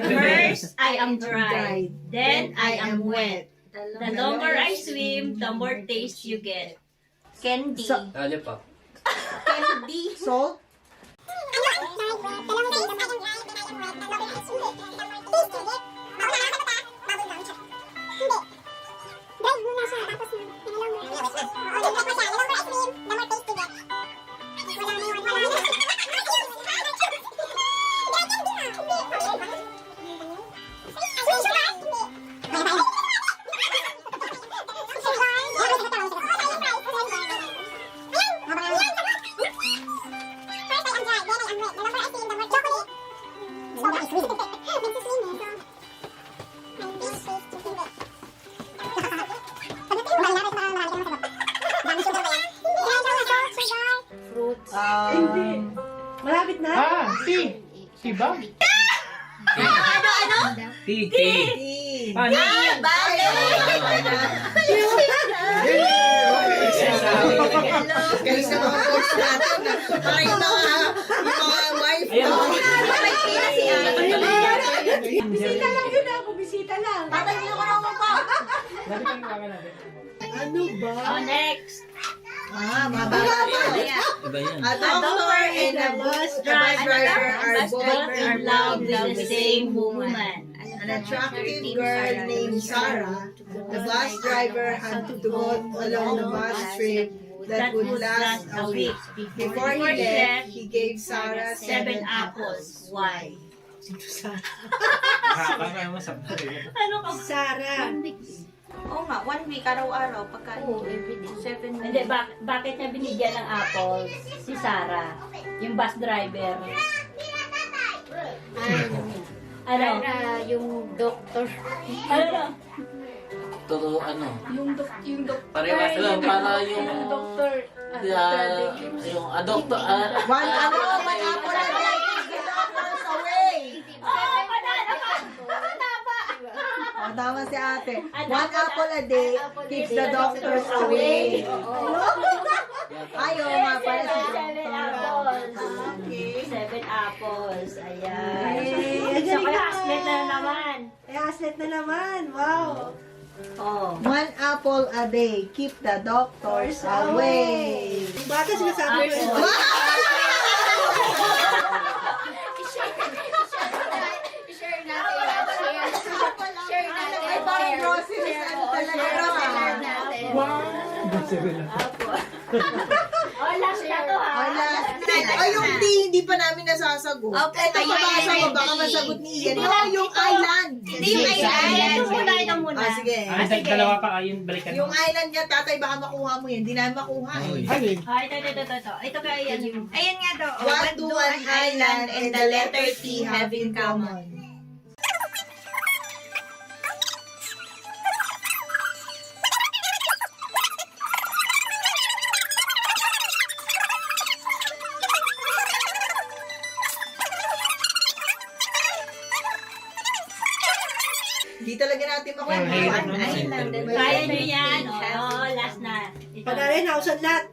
First, I am dry. Then, I am wet. The longer I swim, the more taste you get. Candy. Lollipop. Candy. Salt? Malapit na? T. Diba? T. Paano? Galing sa mga coach natin. Parang yung mga wife. Bisita lang yun ako, bisita lang. Tatagin ko naman po. Dati pa yung mga natin. Ano ba? Next. Mga bata. Iba yan. A doctor and a bus driver are both in love with the same woman. An attractive girl named Sarah, the bus driver had to go along the bus trip that would last a week. Before he left, he gave Sarah 7 apples. Why? Parang naman sa Ano ka? Sarah. Oo nga, 1 week, araw-araw, pagkain. Oo, everyday. 7 Hindi, bakit niya binigyan ng apples si Sarah, yung bus driver? Ano? Yung doktor. Ano? Turo ano. Yung doktor. Parewas lang. Para yung... doktor. yung adopto... One apple a day keeps the doctors away. Panalo ka! Tama si ate. 1 apple a day keeps the doctors away. Ayaw nga pala si Seven doctor. apples. Okay. 7 apples. Ayan. Yay! So, kaya aslet na naman. Ay, aslet na naman. Wow. Oh. 1 apple a day keep the doctors away. Bakit sinasabi ko? Ay, parang groceries. Ano talaga? Oh, last na to ha. Ay, yung hindi pa namin nasasagot. Okay, Ito mabasa ko, baka masagot ni Ian. Yung island. Hindi yung island. Ito muna. Ah, sige. Dalawa pa ayun, balikan Yung island niya, tatay, baka makuha mo yan. Hindi namin makuha eh. Ito. Ito kaya yan yung... Ayan nga daw. What do an island and the letter T have in common? Hindi talaga natin makuha. Hirap One naman. island and the Kaya letter nyo T yan. have Oh, last na. Ito. Panarin, nausad lahat.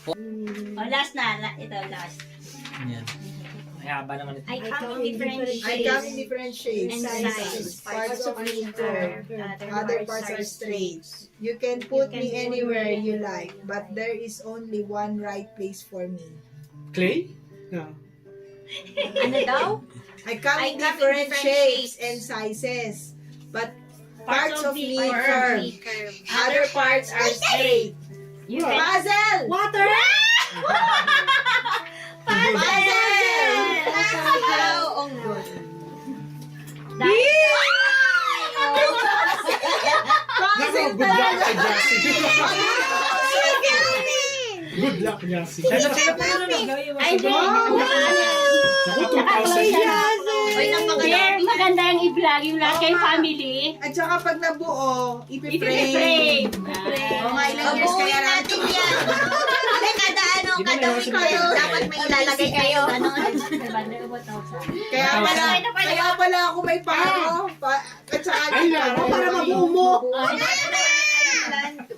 Oh, last na. Ito, last. Yan. Mayaba naman ito. I come in different I shapes. come in different shapes, And sizes, parts of me curved, other parts are straight. You can put me anywhere you like, but there is only one right place for me. Clay? No. Ano daw? I come in different shapes and sizes, but parts of me curved, other parts are straight. You can... Puzzle! Water! Puzzle! Oo nga. Puzzle! Good luck kay Jassy. Good luck, Jassy. Ay, hindi. Naku, 2,000 yan. Dear, maganda yung i-vlog yung lahat kay family. At saka pag nabuo, I-frame. ipiprame. O nga, ilang years kaya natin yan. Hindi, kada week kayo, dapat may ilalagay kayo. Kaya pala ako may paro. At saka Ay, lang. para mabuo mo.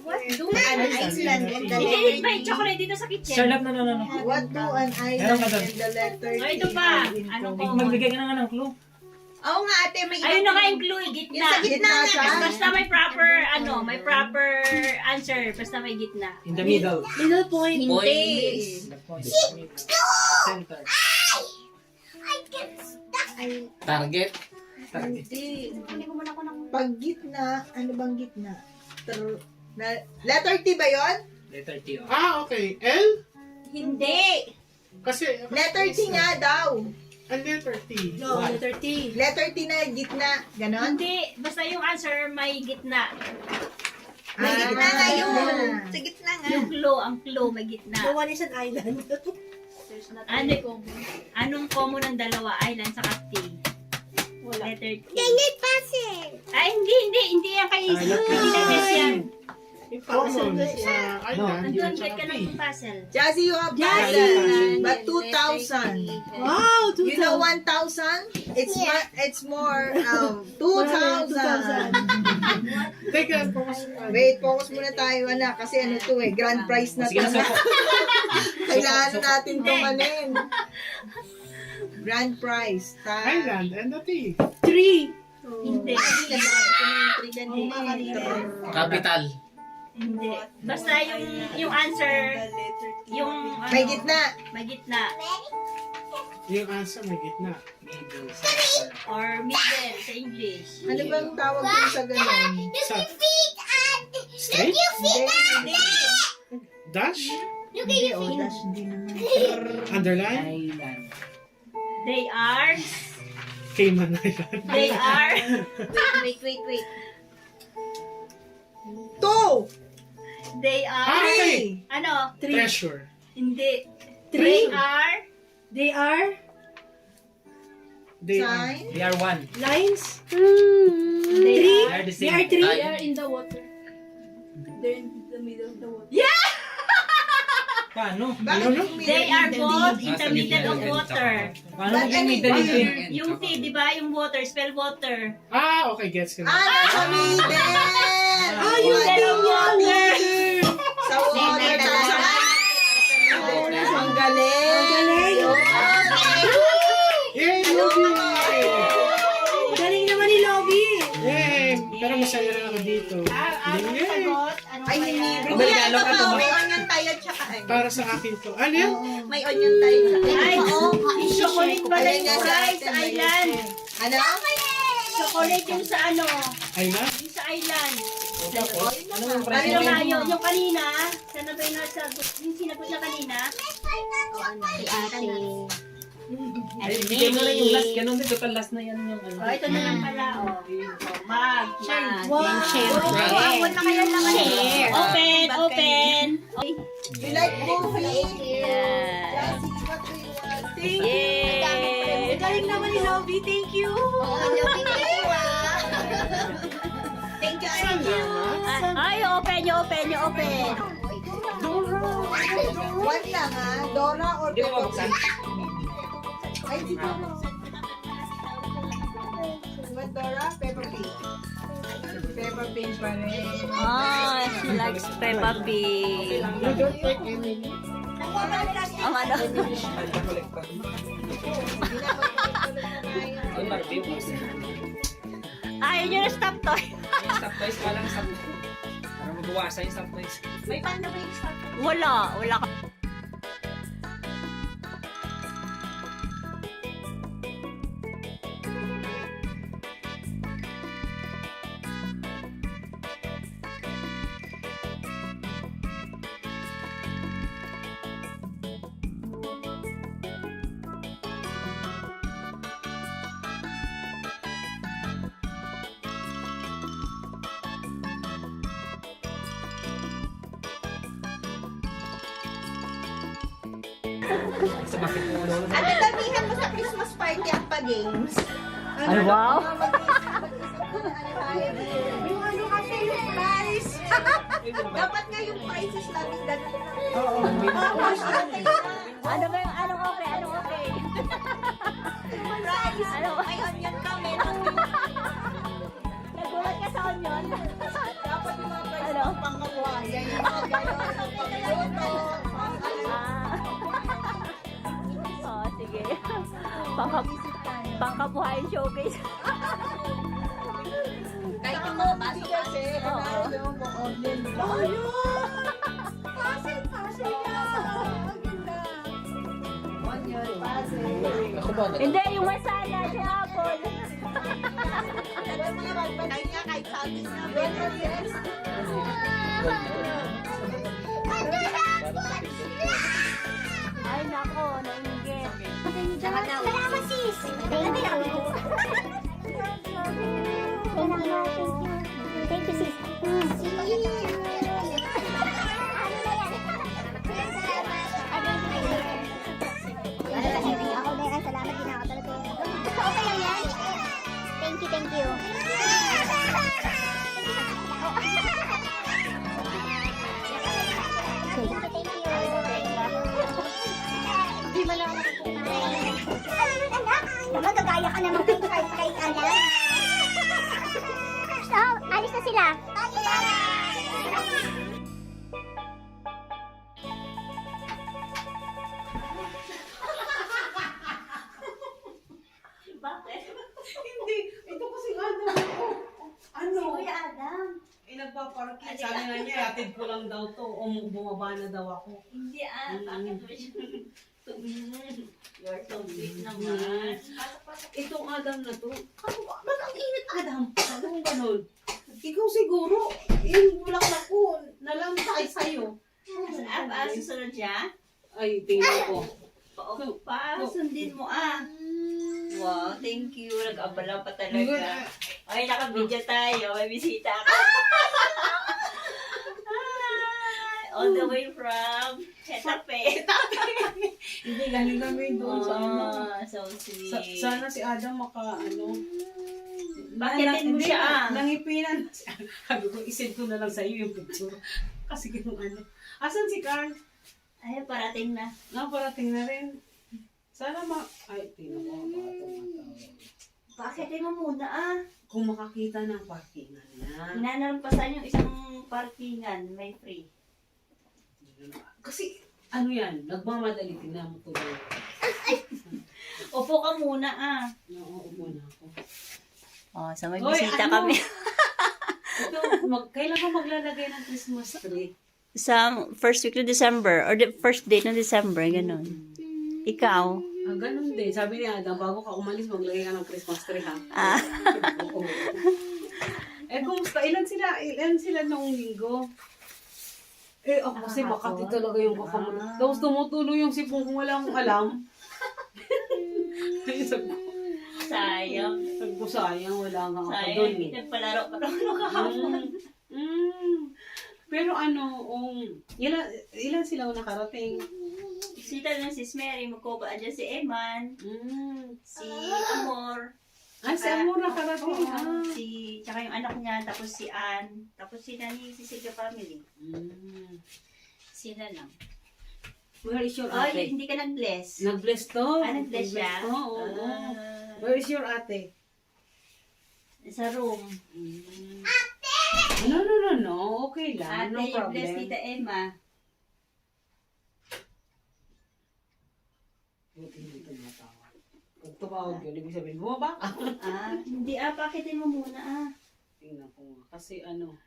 What do an island and the Hindi, may letter chocolate dito sa kitchen. Sarap na. What do an island and the letter Oh, ito pa. Ano ko? Magbigay ka ng clue. Oo nga ate, may Ayun na nga yung clue, gitna. Yung sa gitna siya. Basta may proper, may proper answer. Basta may gitna. In the middle. Middle point. Hindi. Center. Target. Pag gitna, ano bang gitna? Letter T ba yun? Letter T. Ah, okay. L? Hindi. Kasi, Letter T nga daw. ang letter T. No, letter T. Letter T na gitna. Ganon? Hindi. Basta yung answer may gitna. May gitna nga yun. Sa gitna nga. Yung clue, ang clue may gitna. The one is an island. Anong common ng dalawa? Island sa T. Letter T. Ay, hindi yan kay Isu. Hindi na test yan. Yung common sa island, Nandun, yun check tsaka ka T. ng puzzle. Jazzy, you have puzzle. But 2,000. Wow, You know 1,000? It's more 2,000. Teka, focus. Wait, focus muna tayo anak kasi ano to grand prize na to. Sige na, sir. Kailangan natin itong anin. Grand prize. Island and the T. 3. Hindi. Capital. Hindi. Basta yung answer, yung May gitna. may gitna. Yung answer may gitna. Or middle sa English. Ano bang tawag dun sa ganun? Sa straight? Hindi. Dash? Hindi, dash hindi naman. Underline? Island. They are, Cayman Island. they are, Wait. 2! they are, Okay. ano? Treasure. Hindi. Three. They are, They are They are. Sign? They are one. lines. they Three. are, They are the They same. are 3. They are in the water. They're in the middle of the water. Paano? Bakit Ano? yung they are middle? both in the middle of water. Paano maging middle yun? Yung T, di ba? Yung water, spell water. Ah, okay, gets ko na. Nasa middle! Ah, yung Middle of water. Sa water, tsaka sa ang galing! Ang galing. Yay, Ruby! Galing naman ni Lobby. Yay! Pero masaya na ako dito. Yay! Ay, hindi. Amerikano ka to, no? May onion tayo tsaka Para sa akin to. Ano yan? May onion tayo tsaka. Ay, chocolate pala yung guys sa island. Ano? Chocolate yung sa ano, Island? yung sa island. Ano yung Ano price nga nila? yung kanina, sana ba yung nasagot, yung sinagot niya kanina? Si ate. Ay, bigay mo lang yung last. Ganun din. Total last na yan yung ano. Oh, ito na lang pala, oh. Mag. Wow. Share. na kaya naman Share. Open. You like coffee? Yeah. Yay. Galing naman ni Lobby. Thank you. Thank you. Ay, open. One lang ha. Dora or Hindi mo mabuksan? Ay, si Dora. What Dora? Peppa Pig. Peppa Pig pa rin. Oh, she likes Peppa Pig. You don't take any. Ang ano? Ay, Barbie. Ayaw nyo na stop toy. Yung stop toys, walang stop. Para mabawasan yung stop toys. May panda ba yung stop? Wala. Ate, damihan mo sa Christmas party ang pa-games. Ay, wow. Yung ano kasi yung prize. Dapat nga yung prizes natin ganun. Oo. Ano ba yung anong okay? Anong okay? Prize. Ano? May onion kami. Nagulat ka sa onion? Dapat yung mga prize Ano? pangkabuhayan. Yung mga gano'n. Pangluto. Oh, sige. Pangkabuhayan showcase. Kahit yung mga baso kasi. Oo. Puzzle na. Onion, puzzle. Ako ba? Hindi, yung masala, yung apple. Kahit nga kahit sabi na. Ay, nako, nainggit. Salamat, sis. Thank you. Thank you, sis. Ako din, salamat din ako talaga. Okay lang yan. Thank you, thank you. Hindi mo lang magagaya ka naman kay Alan. So, alis na sila. Bakit? Hindi. Ito kasi Adam ako. Ano? Si Kuya Adam. Nagpaparking. Sabi nga niya, atid ko lang daw to. O bumaba na daw ako. Hindi bakit mo siya? You're so sweet naman. Itong Adam na to. Ano ba? Ba't ang init Adam? Anong ganun? Ikaw siguro, yung bulaklak ko, nalamsay sa'yo. Susunod siya? Ay, tingnan ko. Sundin mo Wow, thank you. Nag-abala pa talaga. Ay, naka-video tayo. May bisita ka. All the way from Hetape. Hindi, galing kami doon sa ano. So sweet. Sana si Adam Bakitin mo siya Nangipinan. Sabi ko, isend ko na lang sa iyo yung picture. Kasi kung ano. Asan si Carl? Ay, parating na. Parating na rin. Sana Ay, tingnan ko. Bakitin mo muna Kung makakita ng parkingan na. Hinanampasan yung isang parkingan. May free. Kasi, ano yan? Nagmamadali. Tingnan mo tuloy. Upo ka muna Nauupo na ako. Oh, so may Hoy, bisita ano? kami. Ito, kailan ka maglalagay ng Christmas tree? Sa first week ng December or the first day ng December, ganun. Ikaw? Ganun din. Sabi ni Adam, bago ka umalis, maglagay ka ng Christmas tree, ha? Oo. Kumusta? Ilan sila noong linggo? Ako kasi Makati talaga yung kakamuli. Tapos tumutuloy yung sipong kung wala akong alam. Sayang. Sabi ko, sayang, wala nga ako Sayang, doon. hindi nagpalaro pa kahapon. Pero ilan sila nakarating? Bisita na si Mary, magkuba dyan si Eman, si Amor. Si Amor nakarating. Tsaka yung anak niya, tapos si Ann, tapos si Nani, si Siga family. Sila lang. Where is your Ay, ate? hindi ka nag-bless. Nag-bless to. Nag-bless siya? Oo. Where is your ate? Sa room. No. Okay lang. Ate, No yung bless problem. Tita Emma. Buti hindi tumatawag. Pag tumawag yun, ibig sabihin, bumaba ka. Hindi pakitin mo muna Tingnan ko nga. Kasi ano,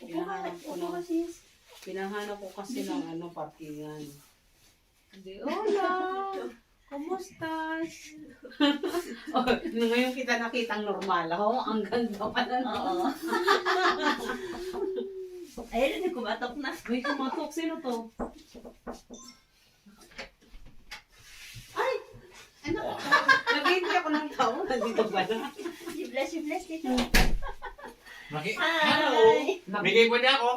Upo ka sis. pinahanap ko kasi ng parkingan. Hindi, hola! Kumusta? Ngayon kita nakitang normal. Ang ganda pa na. Oo. Ayun, kumatok na. May kumatok. Sino to? Nag-hindi ako ng tao. Nandito ba na? You bless dito. Hello! Bigay mo niya ako.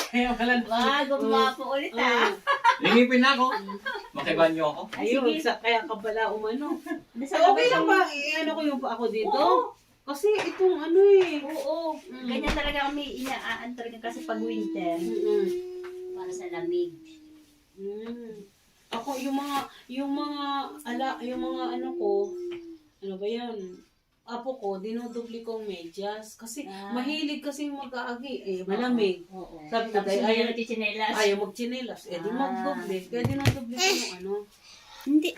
Kaya pala. Gumapo ulit Lingipin na ako. Makibanyo ako. Ayun, kaya ka pala umano. Okay lang ba? Ano ko yung pa ako dito? Kasi itong ano eh. Oo. Ganyan talaga kami inaan talaga kasi pag winter. Para sa lamig. Ako yung mga ano ko, ano ba yan? Apo ko, dinodubli kong medyas. Kasi mahilig kasi mag-aagi. Malamig. Oo. Sabi ko, Tapos dahil ayaw nagchichinelas. ayaw magchinelas. Di magdubli. Kaya dinodubli ko yung ano. Hindi.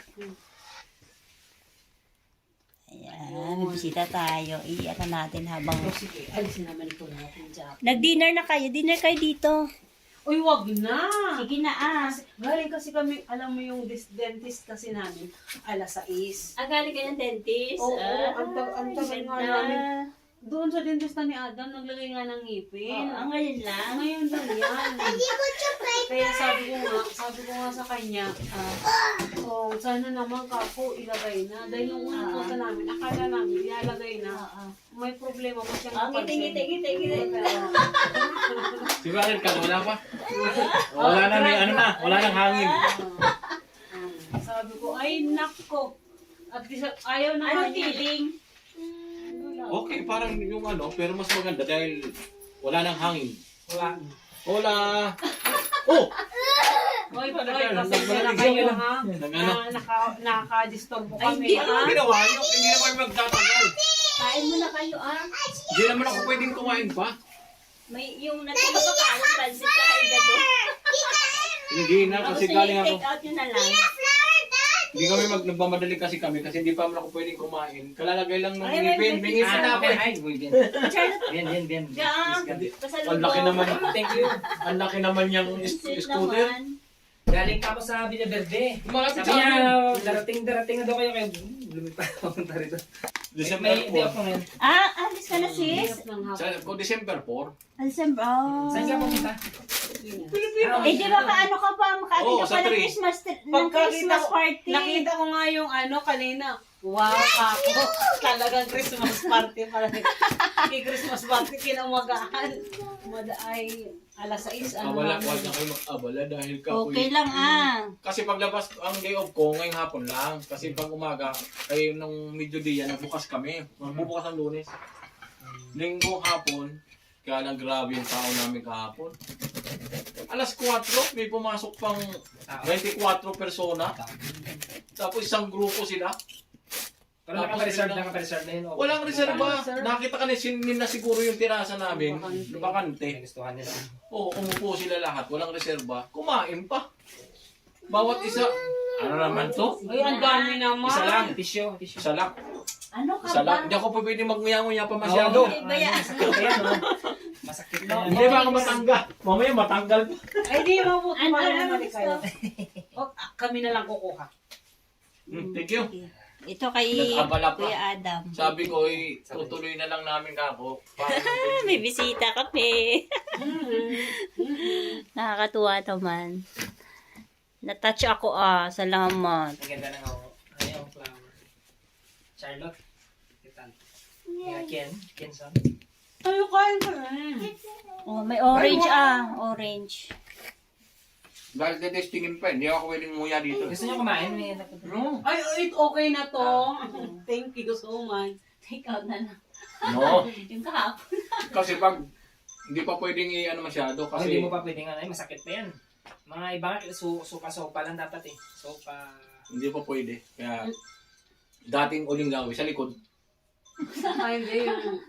Ayan, may bisita tayo. Iiyakan natin habang... Sige, alisin naman ito natin dyan. Nag-dinner na kayo. Dinner kayo dito. Uy, wag na! Sige na Galing kasi kami, alam mo yung dentist kasi namin, alas 6. Galing kayo ng dentist? Oo, ang tagal nga namin. Doon sa dentist na ni Adam, naglagay nga ng ngipin. Ngayon lang. Ngayon lang yan. Kaya sabi ko nga sa kanya, sana naman kako ilagay na. Dahil nung unang punta namin, akala namin, ilalagay na. May problema mo siyang napansin. Ngiti. Si Bakit ka? Wala pa? Wala na, may ano na. Wala nang hangin. Sabi ko, ay nako. At least ayaw na Ano feeling? Okay, parang yung ano, pero mas maganda dahil wala nang hangin. Wala. Oh! Oy, pasensya na kayo ha. Nakaka-disturb po kami Ano ha. ginawa nyo? Hindi naman magtatagal. Kain mo na kayo Hindi naman ako pwedeng kumain pa. May yung natulog pa kain, pansit sa kaigado. Hindi na, kasi galing ako. Take out nyo na lang. Hindi kami nagmamadali kasi hindi pa ako pwedeng kumain. Kalalagay lang ng ngipin. May ngipin na ako eh. Bien. Ang laki naman. Thank you. Ang laki naman yung scooter. Galing ka ako sa Villa Verde. Malapit Sabi sa niya, amin. darating na daw kayo kayo. Lumipad ako punta rito. December May day 4. off ko ngayon. Alis ka na sis? Kung December 4. December, Saan ka pumunta? di ba kaano ka pa, makaati Oo, ka sa pa ng tree. Christmas party. Nakita ko nga yung ano kanina. Wow, ako. Talagang Christmas party pala. Christmas party kinaumagaan. Ay, alas 6. Wala na kayo mag-abala dahil Okay lang Kasi paglabas ang day off ko, ngayong hapon lang. Kasi pag umaga, ay nung mediodía, nagbukas kami. Magbubukas ang Lunes. Linggo hapon, kaya lang grabe yung tao namin kahapon. Alas 4, may pumasok pang 24 persona. Tapos isang grupo sila. Pero naka-reserve na yun. Walang reserba. Nakita ka na siguro yung tirasa namin. Bakante. May gustuhan nila. Oo, umupo sila lahat. Walang reserba. Kumain pa. Bawat isa. Ano naman to? Ay, ang dami naman. Isa lang. Tissue. Isa lang. Ano ka Isa ba? lang. Hindi ako pa pwede magnguya-nguya pa masyado. Masakit na yan, no? Masakit na yan. Hindi ba ako matanggal? Mamaya matanggal pa. Ay, di mabuti. Ano Naman gusto? kayo. Kami na lang kukuha. Thank you. Ito kay Nag-abala pa. Kuya Adam. Sabi ko, tutuloy na lang namin kako. May bisita kami. Nakakatuwa naman. Natouch ako salamat. Ang ganda ng yung flower. Charlotte. Kitan. Kenson. Tayo kain ka na. May orange orange. Dahil tetestingin pa, hindi ako pwedeng nguya dito. Gusto niyo kumain? No. Ay, okay na to. Thank you so much. Take out na lang. No. Yung kahapon. Kasi pag hindi pa pwedeng i-ano masyado kasi Hindi mo pa pwedeng masakit pa yan. Mga iba nga, sopa lang dapat eh. Sopa. hindi pa pwede. Kaya dating uling gawin sa likod. Ay, hindi yung...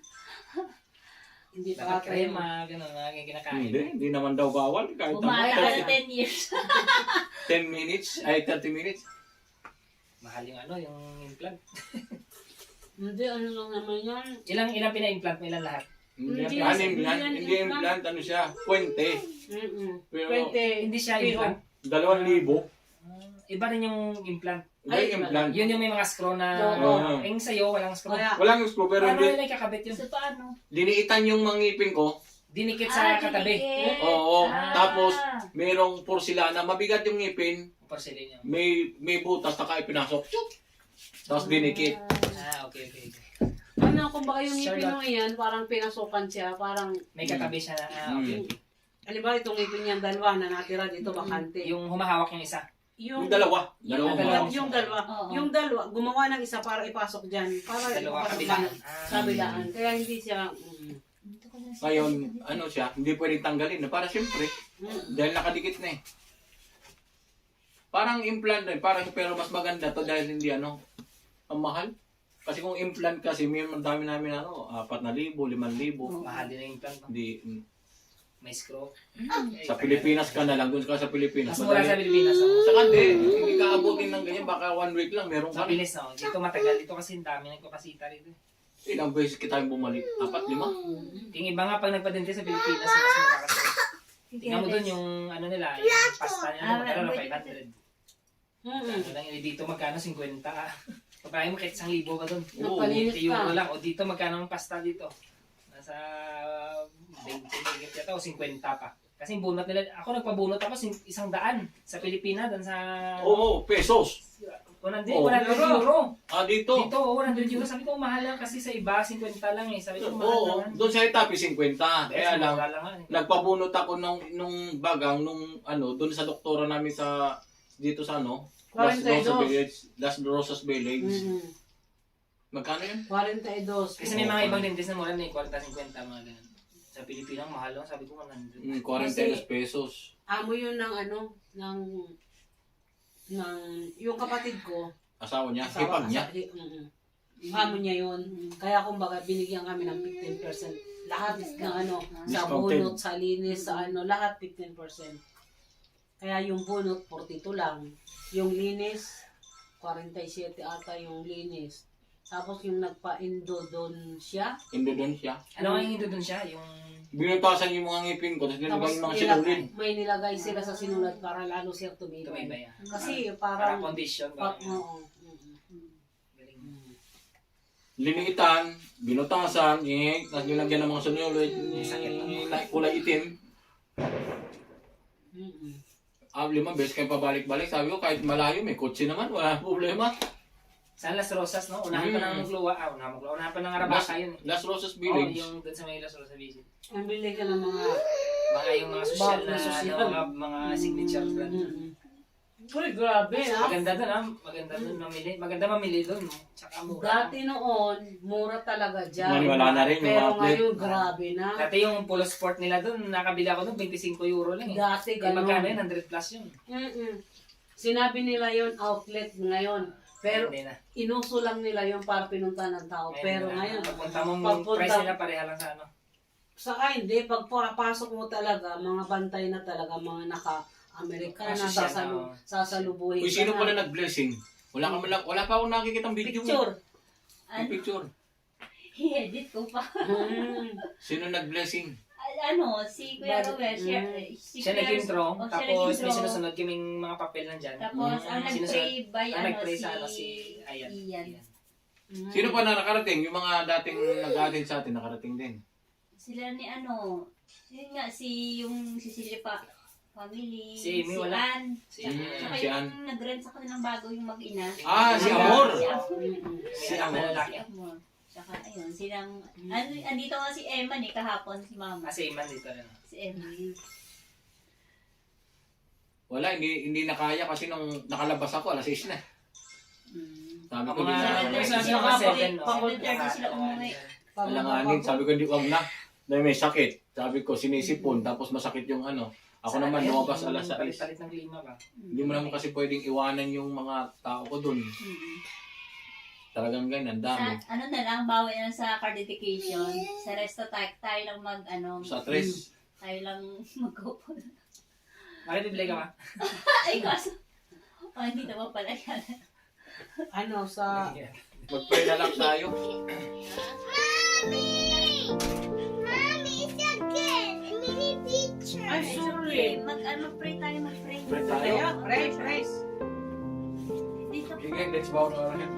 Hindi pa Dapat krema, gano'n, mga kinakain. Hindi naman daw bawal. Kahit Bumata ka na naman. 10 years. 10 minutes, ay 30 minutes. Mahal yung yung implant. Hindi, ano lang naman yan. Ilang pina-implant mo, ilang lahat? Hindi Hindi hindi implant, ano siya, puente. Pero 20. Hindi siya implant. 2,000. Iba rin yung implant. Hindi implant. Yun yung may mga screw na... Oo. Yung sa'yo, walang screw. Walang screw, pero Paano hindi. nila ikakabit yun? So, paano? Diniitan yung mga ngipin ko. Dinikit sa katabi. dinikit. Oo. Ah. Tapos, merong porcelana. Mabigat yung ngipin. Porcelain yun. May butas, taka ipinasok. Tapos dinikit. Okay. Ano, kung baka yung Sure ngipin mo yan, parang pinasukan siya, parang... May katabi siya na... Okay. Halimbawa, itong ngipin niyang dalawa na natira dito, bakante. Yung humahawak yung isa. Yung dalawa. Yung Dalawa. dalawa. Oo. Yung dalawa, gumawa ng isa para ipasok dyan. Para Dalawa ipasok kabilaan. sa kabilaan. Kaya hindi siya... Ngayon, ano siya, hindi pwedeng tanggalin. Para siyempre, dahil nakadikit na eh. Parang implant na eh. Parang, pero mas maganda to dahil hindi ang mahal. Kasi kung implant kasi, may dami namin 4,000, 5,000. Mahal din ang implant. No? Hindi, May screw. sa Pilipinas ka na lang, doon ka sa Pilipinas. Mas mura sa Pilipinas. No? Sa kandi, hindi ka abutin ng ganyan, baka 1 week lang, meron ka. Sa bilis, no? Dito matagal. Dito kasi ang dami nagpapasita rito. Ilang beses kita yung bumalik? 4, 5? Yung iba nga pag nagpadente sa Pilipinas, mas mura kasi. Tingnan mo dun yung ano nila, yung pasta nila, magkano na 500. Ano lang, dito magkano 50. Papahin mo kahit 1,000 ba dun? Nagpalinis Euro pa. lang. O dito magkano ang pasta dito? Nasa 20 yata o 50 pa. Kasi yung bunot nila, ako nagpabunot ako 100 sa Pilipinas, dan sa... Oo, pesos. 100 Oh. euro. Dito. Dito, 100 euro. Sabi ko, mahal lang kasi sa iba, 50 lang eh. Sabi ko, mahal Oo, lang. doon sa Itapi 50. Kaya lang, eh. nagpabunot ako nung bagang, doon sa doktora namin sa, dito sa Las Rosas Village. Magkano yun? 42. Kasi may mga ibang dentist na mura na 40-50 mga ganun. Sa Pilipinas, mahal lang. Sabi ko, 100. 42 pesos. Amo yun ng yung kapatid ko. Asawa niya? Hipag niya? Amo niya yun. Kaya kumbaga binigyan kami ng 15%. Lahat ng sa Discounted. bunot, sa linis, sa lahat 15%. Kaya yung bunot, 42 lang. Yung linis, 47 ata yung linis. Tapos yung nagpa-Indonesia. Indonesia. Ano nga yung hindi doon siya? Yung... Binutasan yung mga ngipin ko, tapos nilagay yung mga sinulid. may nilagay sila sa sinulat para lalo siya tumibay. Tumibay. Kasi Para parang... condition. Oo. Liniitan, binutasan, tapos nilagyan ng mga sinulid, kulay itim. 5 beses kayo pabalik-balik. Sabi ko, kahit malayo, may kotse naman, wala problema. Sa Las Rosas, no? Unahan pa ng Magluwa. Unahan pa ng Arabaka yun. Las Rosas Oo, Village. yung doon sa may Las Rosas Village. Ang bili ka ng mga... Mga yung mga social na, Social. mga signature brand. Uy, grabe ha. Maganda doon, ha? Maganda doon mamili. Maganda mamili doon, no? Tsaka mura. Dati noon, mura talaga dyan. Wala na rin yung Pero outlet. ngayon, grabe na. Dati yung Polo Sport nila doon, nakabili ako doon, 25 euro lang eh. Dati, Kaya magkano ganun. yun? 100 plus yun. Sinabi nila yon outlet ngayon. Pero Hindi na. inuso lang nila yung para pinuntahan ng tao. Pero ngayon, pagpunta mo, pagpunta- price nila pareha lang sa ano. saka hindi, pag papasok mo talaga, mga bantay na talaga, mga naka-Amerikana, Social, sasalubuhin Uy, sino pala nag-blessing? Wala pa akong nakikitang video. Picture. Yung picture. I-edit ko pa. Sino nag-blessing? Si Kuya Rowell, Siya nag-intro, siya tapos may nag-intro. sinusunod kaming mga papel nandyan. Tapos, ang nag-pray by, nag-pray sa si Ayan. Sino pa na nakarating? Yung mga dating nag-attend sa atin, nakarating din. Sila ni yun nga, yung Cecilia family, Si Amy, wala. Ann. Si Tsaka si Ann. yung nag-rent sa kanilang bago yung mag-ina. Si Amor! Si Amor. Si Amor. Tsaka ayun, silang, andito nga si Emma kahapon, si Mama. Kasi Iman dito rin. Si Emma. Wala, hindi na kaya kasi nung nakalabas ako, alas 6 na. Sabi ko, Mga, di na. mga 7, no? 7:30 sila umuwi. Alanganin, sabi ko, hindi, wag na. Dahil may sakit. Sabi ko, sinisipon, tapos masakit yung ano. Ako naman, lumabas alas 6. Palit-palit ng klima ba? Hindi mo naman kasi pwedeng iwanan yung mga tao ko dun. Talagang ganyan, ang dami. Sa, na lang, bawi na sa card dedication. Sa resto tayo lang Sa 3. tayo lang mag-couple. Bakit bibili ka ba? Ay, kaso. Hindi naman pala yan. sa... Mag-pray na lang tayo. Ay, sorry. Mag-pray tayo, mag-pray. Pray tayo. Pray. Dito. Okay, let's bow our head.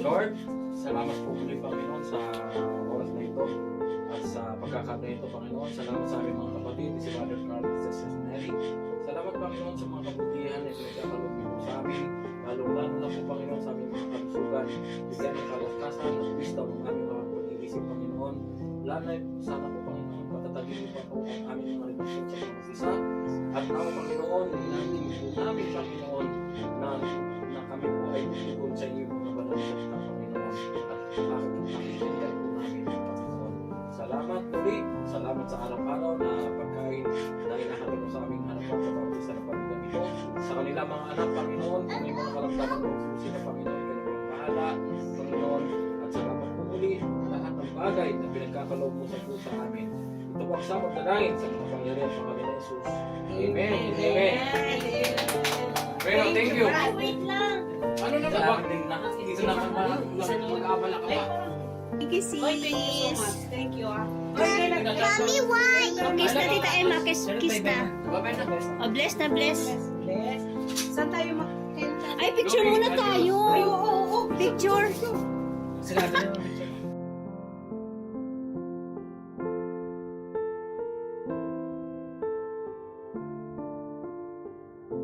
Lord, salamat po muli, Panginoon, sa oras na ito at sa pagkakataon ito, Panginoon. Salamat sa aming mga kapatid, si Brother Carl at si Sis Nelly. Salamat, Panginoon, sa mga kabutihan na pinagkakalugin mo sa amin. Lalo-lalo na po, Panginoon, sa aming mga kalusugan. Bigyan ng kalakasan at wisdom ang aming mga pag-iisip, Panginoon. Lalo na sana po, Panginoon, patatagin mo pa po ang aming mga po namin, Panginoon, na kami po ay tutugon sa iyo mga banal na salita, Panginoon. At pakikinggan po namin, Panginoon. Salamat muli. Salamat sa araw-araw na pagkain na hinahatid mo sa aming harapan sa bawat isa na pamilya ito. Sa kanila mga anak, Panginoon, kung may mga karamdaman mo sila, Panginoon, kayo ng bahala, Panginoon. At salamat po muli lahat ng bagay na pinagkakaloob mo sa puso amin. Ito po ang samot na langit sa mga pangyarihan sa Panginoon Jesus. Amen. Amen. Pero thank you. Ay, wait lang. Ano na ba? Dito naman mag-aabala ka pa. Thank you, sis. Thank you so much. Thank you, ah. Mommy, why? Kiss na, Tita Emma. Kiss na. Babay na. Oh, bless na, bless. Bless. Saan tayo Ay, picture muna tayo. Ay, oo. Picture. Sigado na yung picture.